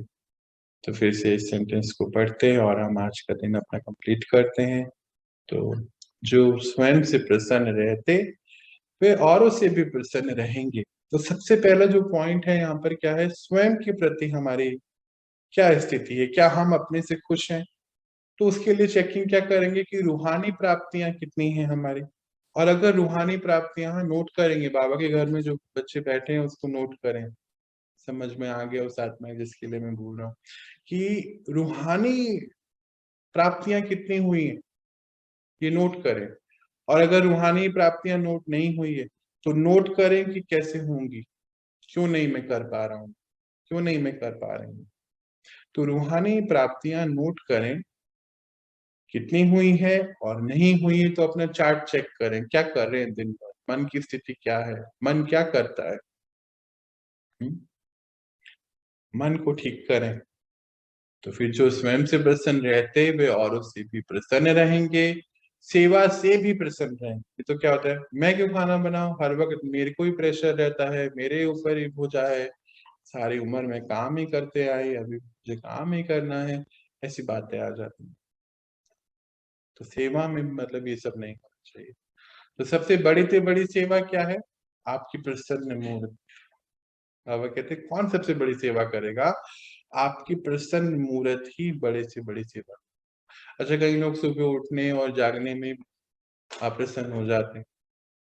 तो फिर से इस सेंटेंस को पढ़ते हैं और हम आज का दिन अपना कंप्लीट करते हैं। तो जो स्वयं से प्रसन्न रहते, वे औरों से भी प्रसन्न रहेंगे। तो सबसे पहला जो पॉइंट है यहाँ पर क्या है? स्वयं के प्रति हमारी क्या स्थिति है, क्या हम अपने से खुश हैं? तो उसके लिए चेकिंग क्या करेंगे कि रूहानी प्राप्तियां कितनी हैं हमारी। और अगर रूहानी प्राप्तियां नोट करेंगे, बाबा के घर में जो बच्चे बैठे हैं उसको नोट करें, समझ में आ गया उस आत्मा जिसके लिए मैं बोल रहा हूँ कि रूहानी प्राप्तियां कितनी हुई हैं, ये नोट करें। और अगर रूहानी प्राप्तियां नोट नहीं हुई है, तो नोट करें कि कैसे होंगी, क्यों नहीं मैं कर पा रहा हूँ, क्यों नहीं मैं कर पा रही हूँ। तो रूहानी प्राप्तियां नोट करें कितनी हुई है, और नहीं हुई है तो अपना चार्ट चेक करें, क्या कर रहे हैं दिन भर, मन की स्थिति क्या है, मन क्या करता है। हुँ? मन को ठीक करें, तो फिर जो स्वयं से प्रसन्न रहते वे औरों से भी प्रसन्न रहेंगे, सेवा से भी प्रसन्न रहेंगे। ये तो क्या होता है, मैं क्यों खाना बनाऊं, हर वक्त मेरे को ही प्रेशर रहता है, मेरे ऊपर ही बोझा है, सारी उम्र में काम ही करते आए, अभी मुझे काम ही करना है, ऐसी बातें आ जाती हैं। तो सेवा में मतलब ये सब नहीं होना चाहिए। तो सबसे बड़ी से बड़ी सेवा क्या है? आपकी प्रसन्न मूर्ति। बाबा कहते हैं कौन सबसे बड़ी सेवा करेगा? आपकी प्रसन्न मूर्त ही बड़े से बड़ी सेवा। अच्छा, कई लोग सुबह उठने और जागने में अप्रसन्न हो जाते हैं,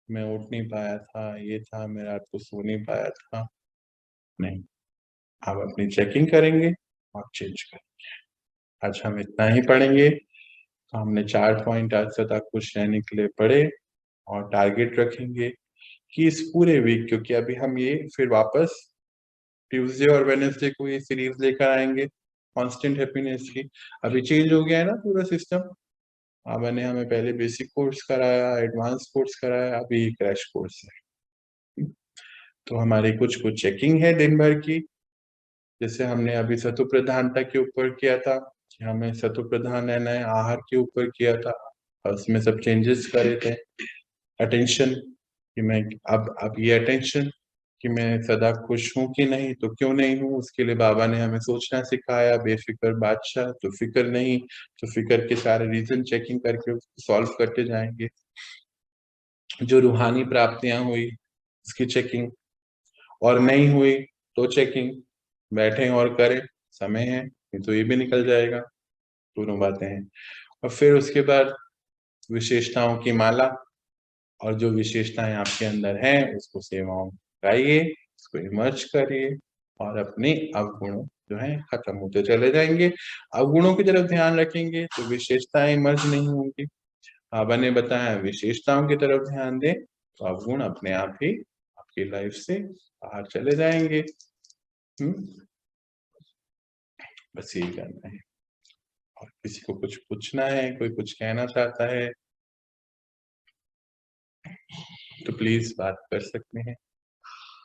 मैं उठ नहीं पाया था, ये था, मैं रात को सो नहीं पाया था। नहीं, आप अपनी चेकिंग करेंगे और चेंज करेंगे। आज हम इतना ही पढ़ेंगे। तो हमने 4 पॉइंट आज सदा खुश रहने के लिए पढ़े और टारगेट रखेंगे कि इस पूरे वीक, क्योंकि अभी हम ये फिर वापस ट्यूसडे और वेडनेसडे को ये सीरीज लेकर आएंगे कांस्टेंट हैप्पीनेस की। अभी चेंज हो गया है ना पूरा सिस्टम। अब ने हमें पहले बेसिक कोर्स कराया, एडवांस कोर्स कराया, अभी क्रैश कोर्स है। तो हमारी कुछ कुछ चेकिंग है दिन भर की। जैसे हमने अभी सतु प्रधानता के ऊपर किया था, हमें सतु प्रधान है नए आहार के ऊपर किया था, उसमें सब चेंजेस करे थे। अटेंशन कि मैं अब ये अटेंशन कि मैं सदा खुश हूं कि नहीं, तो क्यों नहीं हूं, उसके लिए बाबा ने हमें सोचना सिखाया। बेफिक्र बादशाह, तो फिक्र नहीं, तो फिक्र के सारे रीजन चेकिंग करके सॉल्व करते जाएंगे। जो रूहानी प्राप्तियां हुई उसकी चेकिंग, और नहीं हुई तो चेकिंग। बैठे और करें, समय है, नहीं तो ये भी निकल जाएगा। दोनों बातें हैं। और फिर उसके बाद विशेषताओं की माला, और जो विशेषताएं आपके अंदर हैं उसको सेवाओं गाइए, उसको इमर्ज करिए, और अपने अवगुण जो है खत्म होते चले जाएंगे। अवगुणों की तरफ ध्यान रखेंगे तो विशेषताएं इमर्ज नहीं होंगी। बाबा ने बताया विशेषताओं की तरफ ध्यान दें तो अवगुण अपने आप ही आपकी लाइफ से बाहर चले जाएंगे। बस यही करना है। और किसी को कुछ पूछना है, कोई कुछ कहना चाहता है तो प्लीज बात कर सकते हैं।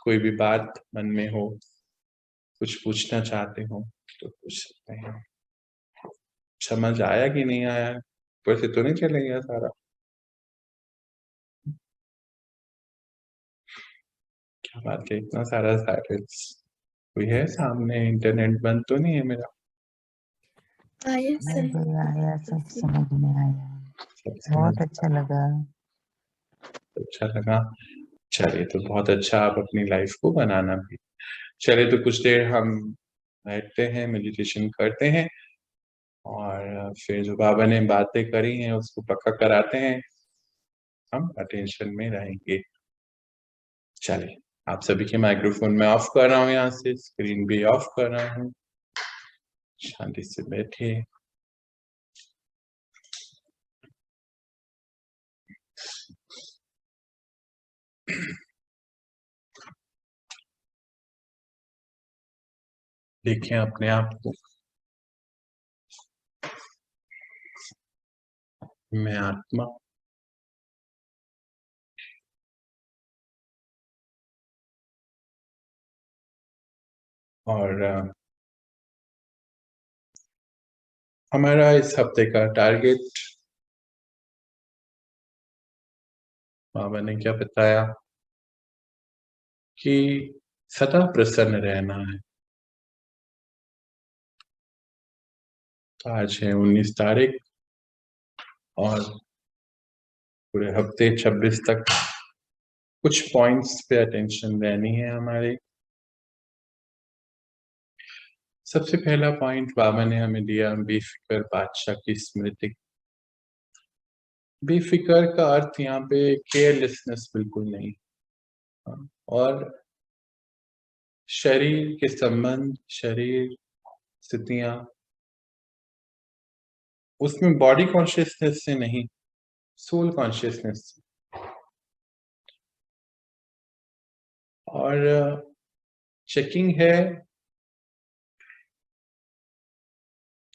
कोई भी बात मन में हो, कुछ पूछना चाहते हो तो पूछ सकते हैं। समझ आया कि नहीं आया, ऊपर से तो नहीं चले गया सारा? क्या बात है, इतना सारा साइलेंस? कोई है सामने? इंटरनेट बंद तो नहीं है मेरा? आया नहीं सर। भैया, आया, सब समझ में आया। सब समझ बहुत अच्छा लगा। अच्छा लगा। चलिए, तो बहुत अच्छा। आप अपनी लाइफ को बनाना भी। चलिए, तो कुछ देर हम बैठते हैं, मेडिटेशन करते हैं, और फिर जो बाबा ने बातें करी हैं उसको पक्का कराते हैं। हम अटेंशन में रहेंगे। चलिए, आप सभी के माइक्रोफोन में ऑफ कर रहा हूँ, यहाँ से स्क्रीन भी ऑफ कर रहा हूँ। शांति से बैठे। देखें अपने आप को। मैं आत्मा, और हमारा इस हफ्ते का टारगेट बाबा ने क्या बताया कि सदा प्रसन्न रहना है। तो आज है 19 तारीख, और पूरे हफ्ते 26 तक कुछ पॉइंट्स पे अटेंशन रहनी है हमारी। सबसे पहला पॉइंट बाबा ने हमें दिया बेफिक्र बादशाह की स्मृति। बेफिक्र का अर्थ यहाँ पे केयरलेसनेस बिल्कुल नहीं। और शरीर के संबंध, शरीर स्थितियां, उसमें बॉडी कॉन्शियसनेस से नहीं, सोल कॉन्शियसनेस से। और चेकिंग है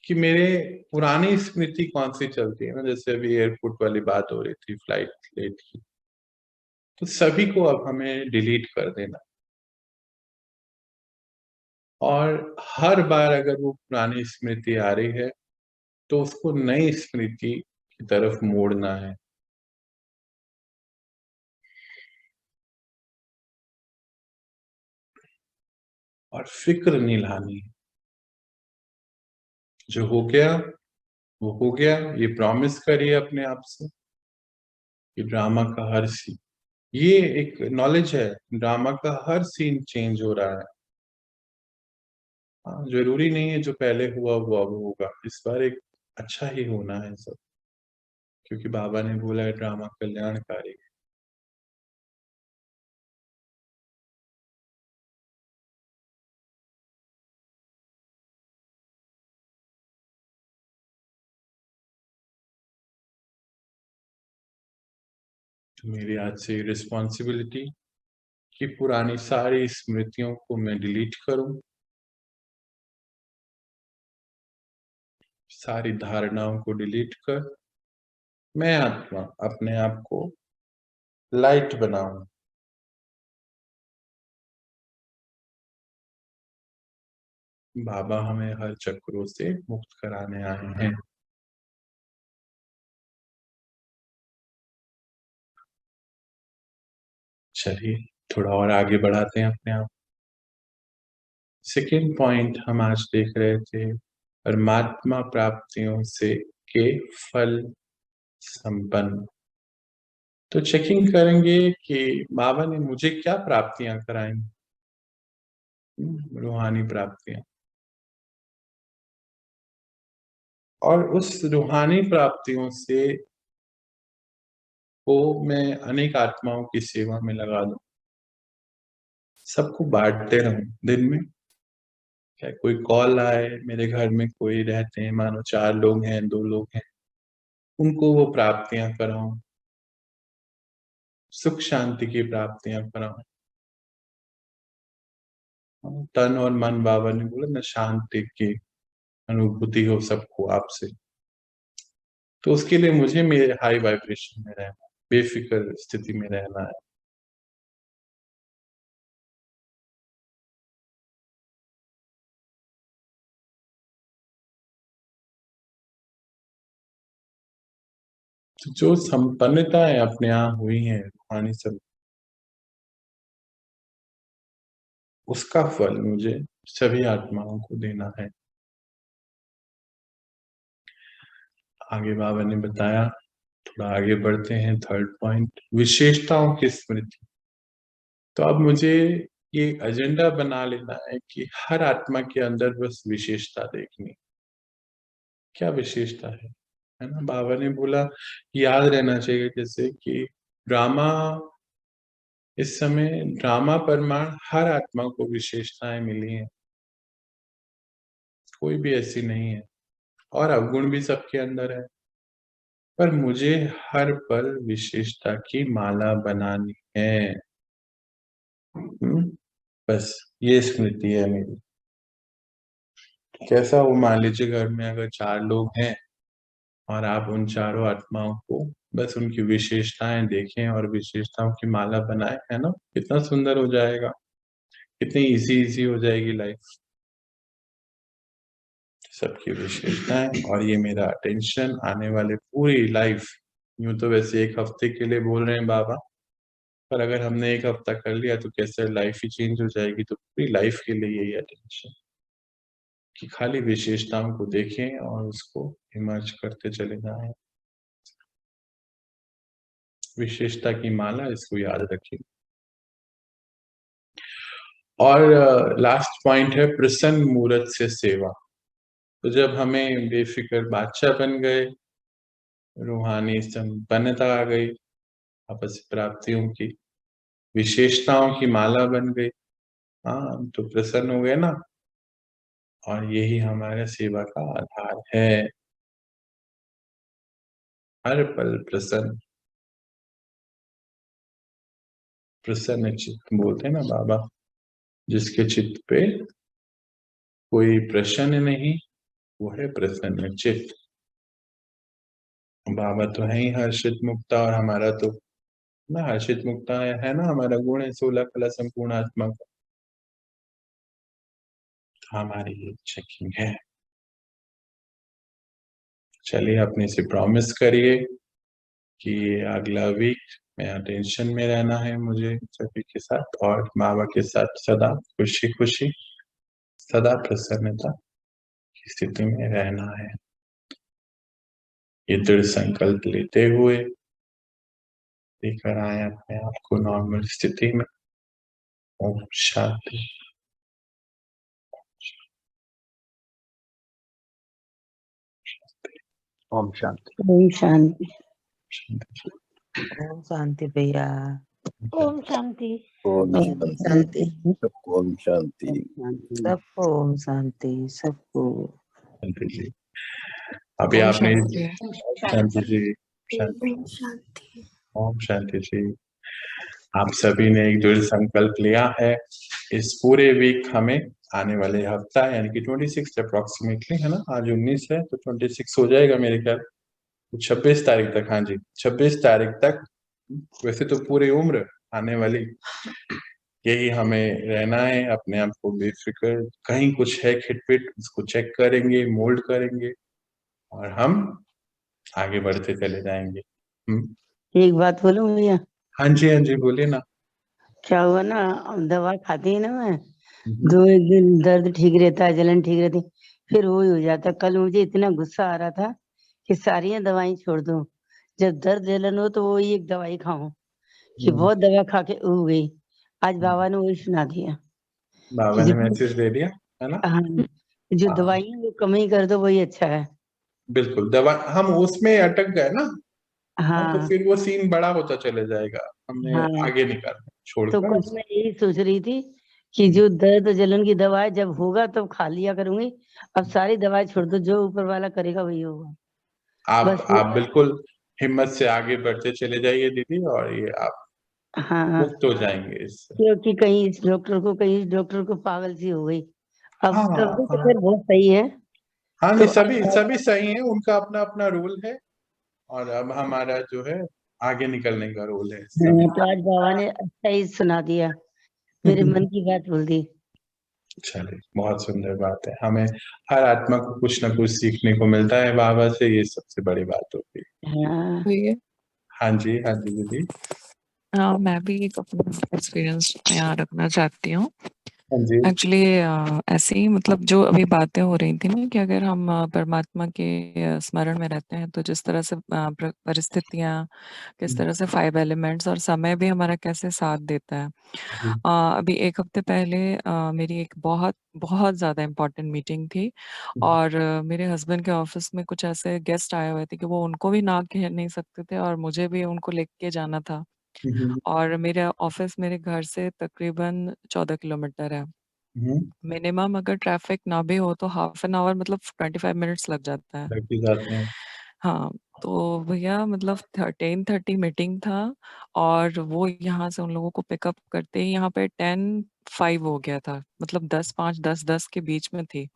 कि मेरे पुरानी स्मृति कौन सी चलती है ना। जैसे अभी एयरपोर्ट वाली बात हो रही थी, फ्लाइट लेट की, तो सभी को अब हमें डिलीट कर देना। और हर बार अगर वो पुरानी स्मृति आ रही है तो उसको नई स्मृति की तरफ मोड़ना है। और फिक्र नहीं लानी है। जो हो गया वो हो गया, ये प्रॉमिस करिए अपने आप से कि ड्रामा का हर सीन, ये एक नॉलेज है, ड्रामा का हर सीन चेंज हो रहा है। हाँ, जरूरी नहीं है जो पहले हुआ वो अब होगा। इस बार एक अच्छा ही होना है सब, क्योंकि बाबा ने बोला है ड्रामा कल्याणकारी है। तो मेरी आज से रिस्पॉन्सिबिलिटी कि पुरानी सारी स्मृतियों को मैं डिलीट करूं, सारी धारणाओं को डिलीट कर मैं आत्मा अपने आप को लाइट बनाऊं। बाबा हमें हर चक्रों से मुक्त कराने आए हैं। चलिए थोड़ा और आगे बढ़ाते हैं अपने आप। सेकेंड पॉइंट हम आज देख रहे थे, परमात्मा प्राप्तियों से के फल संपन्न। तो चेकिंग करेंगे कि बाबा ने मुझे क्या प्राप्तियां कराई, रूहानी प्राप्तियां, और उस रूहानी प्राप्तियों से को मैं अनेक आत्माओं की सेवा में लगा दूं, सबको बांटते रहूं। दिन में क्या कोई कॉल आए, मेरे घर में कोई रहते हैं, मानो 4 लोग हैं, 2 लोग हैं, उनको वो प्राप्तियां कराऊं, सुख शांति की प्राप्तियां कराऊं। तन और मन, बाबा ने बोला ना, शांति की अनुभूति हो सबको आपसे। तो उसके लिए मुझे मेरे हाई वाइब्रेशन में रहना, बेफिक्र स्थिति में रहना है। तो जो संपन्नताएं अपने यहाँ हुई हैं रूहानी सब, उसका फल मुझे सभी आत्माओं को देना है। आगे बाबा ने बताया, थोड़ा आगे बढ़ते हैं। थर्ड पॉइंट, विशेषताओं की स्मृति। तो अब मुझे ये एजेंडा बना लेना है कि हर आत्मा के अंदर बस विशेषता देखनी। क्या विशेषता है ना? बाबा ने बोला याद रहना चाहिए, जैसे कि ड्रामा, इस समय ड्रामा परमाण हर आत्मा को विशेषताएं मिली हैं, कोई भी ऐसी नहीं है, और अवगुण भी सबके अंदर है। पर मुझे हर पल विशेषता की माला बनानी है। बस ये स्मृति है मेरी। कैसा हो, मान लीजिए घर में अगर 4 लोग हैं और आप उन चारों आत्माओं को बस उनकी विशेषताएं देखें और विशेषताओं की माला बनाएं, है ना? कितना सुंदर हो जाएगा, कितनी इजी हो जाएगी लाइफ। सबकी विशेषताएं, और ये मेरा अटेंशन आने वाले पूरी लाइफ। यूं तो वैसे 1 हफ्ते के लिए बोल रहे हैं बाबा, पर अगर हमने 1 हफ्ता कर लिया तो कैसे लाइफ ही चेंज हो जाएगी। तो पूरी लाइफ के लिए यही अटेंशन कि खाली विशेषताओं को देखें और उसको इमर्ज करते चले जाएं। विशेषता की माला, इसको याद रखिए। और लास्ट पॉइंट है, प्रसन्न मूर्त से सेवा। तो जब हमें बेफिक्र बादशाह बन गए, रूहानी संपन्नता आ गई, आपस प्राप्तियों की विशेषताओं की माला बन गई, हाँ, तो प्रसन्न हो गए ना। और यही हमारे सेवा का आधार है, हर पल प्रसन्न, प्रसन्न चित्त बोलते हैं ना बाबा, जिसके चित्त पे कोई प्रश्न नहीं, वो है प्रसन्न चित्त। बाबा तो है ही हर्षित मुक्ता, और हमारा तो ना हर्षित मुक्ता है ना, हमारा गुण है 16 कला संपूर्ण आत्मा का। हमारी ये चेकिंग है। चलिए अपने से प्रॉमिस करिए कि अगला वीक में अटेंशन में रहना है मुझे सभी के साथ, और बाबा के साथ सदा खुशी खुशी, सदा प्रसन्नता की स्थिति में रहना है। ये दृढ़ संकल्प लेते हुए लेकर आए अपने आप को नॉर्मल स्थिति में। ओम शांति। ओम शांति। ओम शांति। ओम शांति भैया। ओम शांति। ओम ओम शांति। सबको ओम शांति। सबको ओम शांति, सबको शांति जी। अभी आपने शांति जी, शांति। शांति। ओम शांति जी। आप सभी ने एक दृढ़ संकल्प लिया है इस पूरे वीक हमें आने वाले हफ्ता यानी कि 26 अप्रोक्सीमेटली, है ना, आज 19 है तो 26 हो जाएगा मेरे ख्याल, तो 26 तारीख तक, हाँ जी 26 तारीख तक, वैसे तो पूरी उम्र आने वाली, यही हमें रहना है, अपने आप को बेफिक्र, कहीं कुछ है खिटपिट उसको चेक करेंगे, मोल्ड करेंगे और हम आगे बढ़ते चले जाएंगे। एक बात बोलूं भैया, हाँ जी बोलिए ना। क्या हुआ ना, अब दवा खाती है ना मैं, हम्म, एक दिन दर्द ठीक रहता है, जलन ठीक रहती, फिर वही हो जाता। कल मुझे इतना गुस्सा आ रहा था कि सारी दवाई छोड़ दूं, जब दर्द जलन हो तो वही एक दवाई खाऊं, कि बहुत दवा खा के उब गई। आज बाबा ने वही सुना दिया बाबा कि ने जितनी मैसेज दे दिया, है ना। हाँ, जो हाँ दवाई है वो कम ही कर दो, वही अच्छा है। बिल्कुल, दवा हम उसमें अटक गए ना, हाँ, तो हाँ फिर वो सीन बड़ा होता चले जाएगा, हमने हाँ, आगे निकालना तो छोड़कर कल मैं यही सोच रही थी कि जो दर्द जलन की दवा है, जब होगा तब खा लिया करूंगी। अब सारी दवाई छोड़ दो, जो ऊपर वाला करेगा वही होगा। बस आप बिल्कुल हिम्मत से आगे बढ़ते चले जाइए दीदी, और ये आप हाँ, मुक्त हो जाएंगे इससे। क्योंकि कहीं इस डॉक्टर को पागल सी हो गई। अब हाँ तब तो हाँ खैर बहुत सही है। हाँ, तो नहीं सभी अब सभी सही है, उनका अपना अपना रोल है, और अब हमारा जो है आगे निकलने का रोल है सब। तो आज बाबा ने अच्छा ही सुना दिया, मेरे मन की बात बोल दी। चलिए, बहुत सुंदर बात है, हमें हर आत्मा को कुछ ना कुछ सीखने को मिलता है बाबा से, ये सबसे बड़ी बात होती है। हाँ हुई है। हाँ जी दीदी। हाँ, मैं भी एक अपना एक्सपीरियंस यहाँ रखना चाहती हूँ। हाँ जी। एक्चुअली ऐसे ही मतलब जो अभी बातें हो रही थी ना कि अगर हम परमात्मा के स्मरण में रहते हैं तो जिस तरह से परिस्थितियाँ, किस तरह से 5 एलिमेंट्स और समय भी हमारा कैसे साथ देता है। जी। अभी 1 हफ्ते पहले मेरी एक बहुत बहुत ज़्यादा इम्पोर्टेंट मीटिंग थी और मेरे हस्बैंड के ऑफिस में कुछ ऐसे गेस्ट आए हुए थे कि वो उनको भी ना कह नहीं सकते थे और मुझे भी उनको लेके जाना था। हम्म, और मेरा ऑफिस मेरे घर से तकरीबन 14 किलोमीटर है। हम्म, मिनिमम अगर ट्रैफिक ना भी हो तो हाफ एन आवर मतलब 25 मिनट्स लग जाता है। लड़की जाते हैं। हाँ, तो भैया मतलब 10:30 मीटिंग था और वो यहाँ से उन लोगों को पिकअप करते ही यहाँ पे 10:05 हो गया था। मतलब 10:05 10:10 के बीच में थी।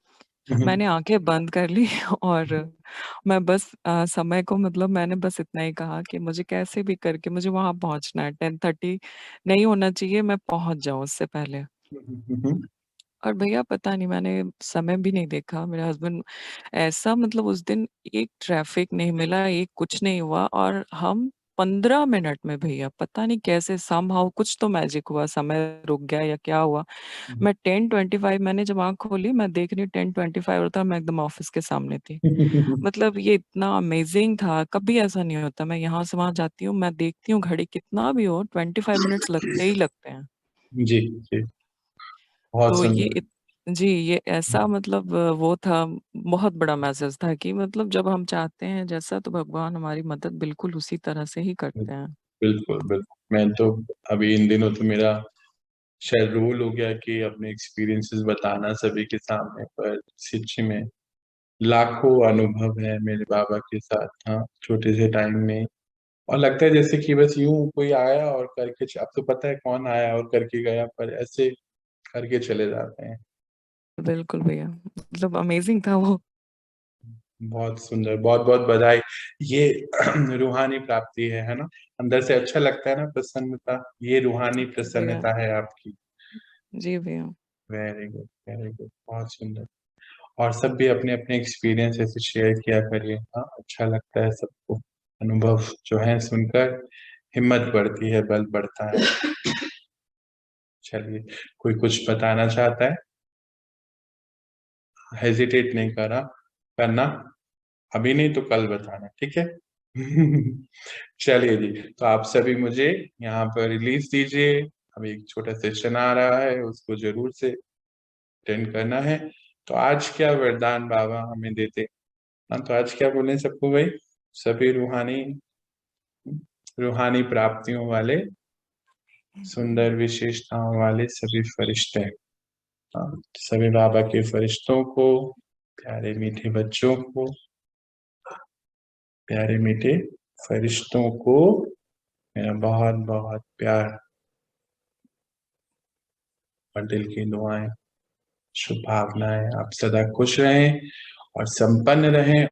हम्म, मैंने आँखें बंद कर ली और मैं बस समय को मतलब मैंने बस इतना ही कहा कि मुझे कैसे भी करके मुझे वहाँ पहुँचना है। 10:30 नहीं होना चाहिए, मैं पहुँच जाऊँ उससे पहले। हम्म, और भैया पता नहीं मैंने समय भी नहीं देखा। मेरे हस्बैंड ऐसा मतलब उस दिन एक ट्रैफिक नहीं मिला, एक कुछ नहीं हुआ और हम 15 मिनट में भैया पता नहीं कैसे समहाउ कुछ तो मैजिक हुआ, समय रुक गया या क्या हुआ। मैं 10:25 मैंने जब आँख खोली मैं देख रही हूँ 10:25 होता है, मैं एकदम ऑफ़िस के सामने थी। मतलब ये इतना अमेज़िंग था, कभी ऐसा नहीं होता। मैं यहाँ से वहाँ जाती हूँ, मैं देखती हूँ घड़ी कितना भी हो 25 मिनट्स लगते ही लगते हैं। जी जी, बहुत तो ये सुंदर। जी, ये ऐसा मतलब वो था, बहुत बड़ा मैसेज था कि मतलब जब हम चाहते हैं जैसा तो भगवान हमारी मदद बिल्कुल उसी तरह से ही करते हैं। बिल्कुल बिल्कुल, मैं तो अभी इन दिनों तो मेरा शायद रूल हो गया कि अपने एक्सपीरियंसेस बताना सभी के सामने, पर सच्ची में लाखों अनुभव है मेरे बाबा के साथ, हाँ, छोटे से टाइम में। और लगता है जैसे कि बस यूं कोई आया और करके अब तो पता है कौन आया और करके गया, पर ऐसे करके चले जाते हैं। बिल्कुल भैया, मतलब अमेज़िंग था वो। बहुत सुंदर, बहुत बहुत बधाई। ये रूहानी प्राप्ति है ना, अंदर से अच्छा लगता है ना, प्रसन्नता, ये रूहानी जी भैया, प्रसन्नता है आपकी। जी भैया। वेरी गुड, वेरी गुड, बहुत सुंदर। और सब भी अपने अपने एक्सपीरियंस ऐसे शेयर किया करिए, हाँ, अच्छा लगता है सबको, अनुभव जो है सुनकर हिम्मत बढ़ती है, बल बढ़ता है। चलिए, कोई कुछ बताना चाहता है, हेजिटेट नहीं करना, अभी नहीं तो कल बताना, ठीक है। चलिए जी, तो आप सभी मुझे यहाँ पर रिलीज दीजिए, अभी एक छोटा सेशन आ रहा है, उसको जरूर से अटेंड करना है। तो आज क्या वरदान बाबा हमें देते, हाँ, तो आज क्या बोले सबको भाई, सभी रूहानी रूहानी प्राप्तियों वाले, सुंदर विशेषताओं वाले सभी फरिश्ते, हाँ, सभी बाबा के फरिश्तों को, प्यारे मीठे बच्चों को, प्यारे मीठे फरिश्तों को मेरा बहुत बहुत प्यार और दिल की दुआएं, शुभ भावनाएं। आप सदा खुश रहें और संपन्न रहें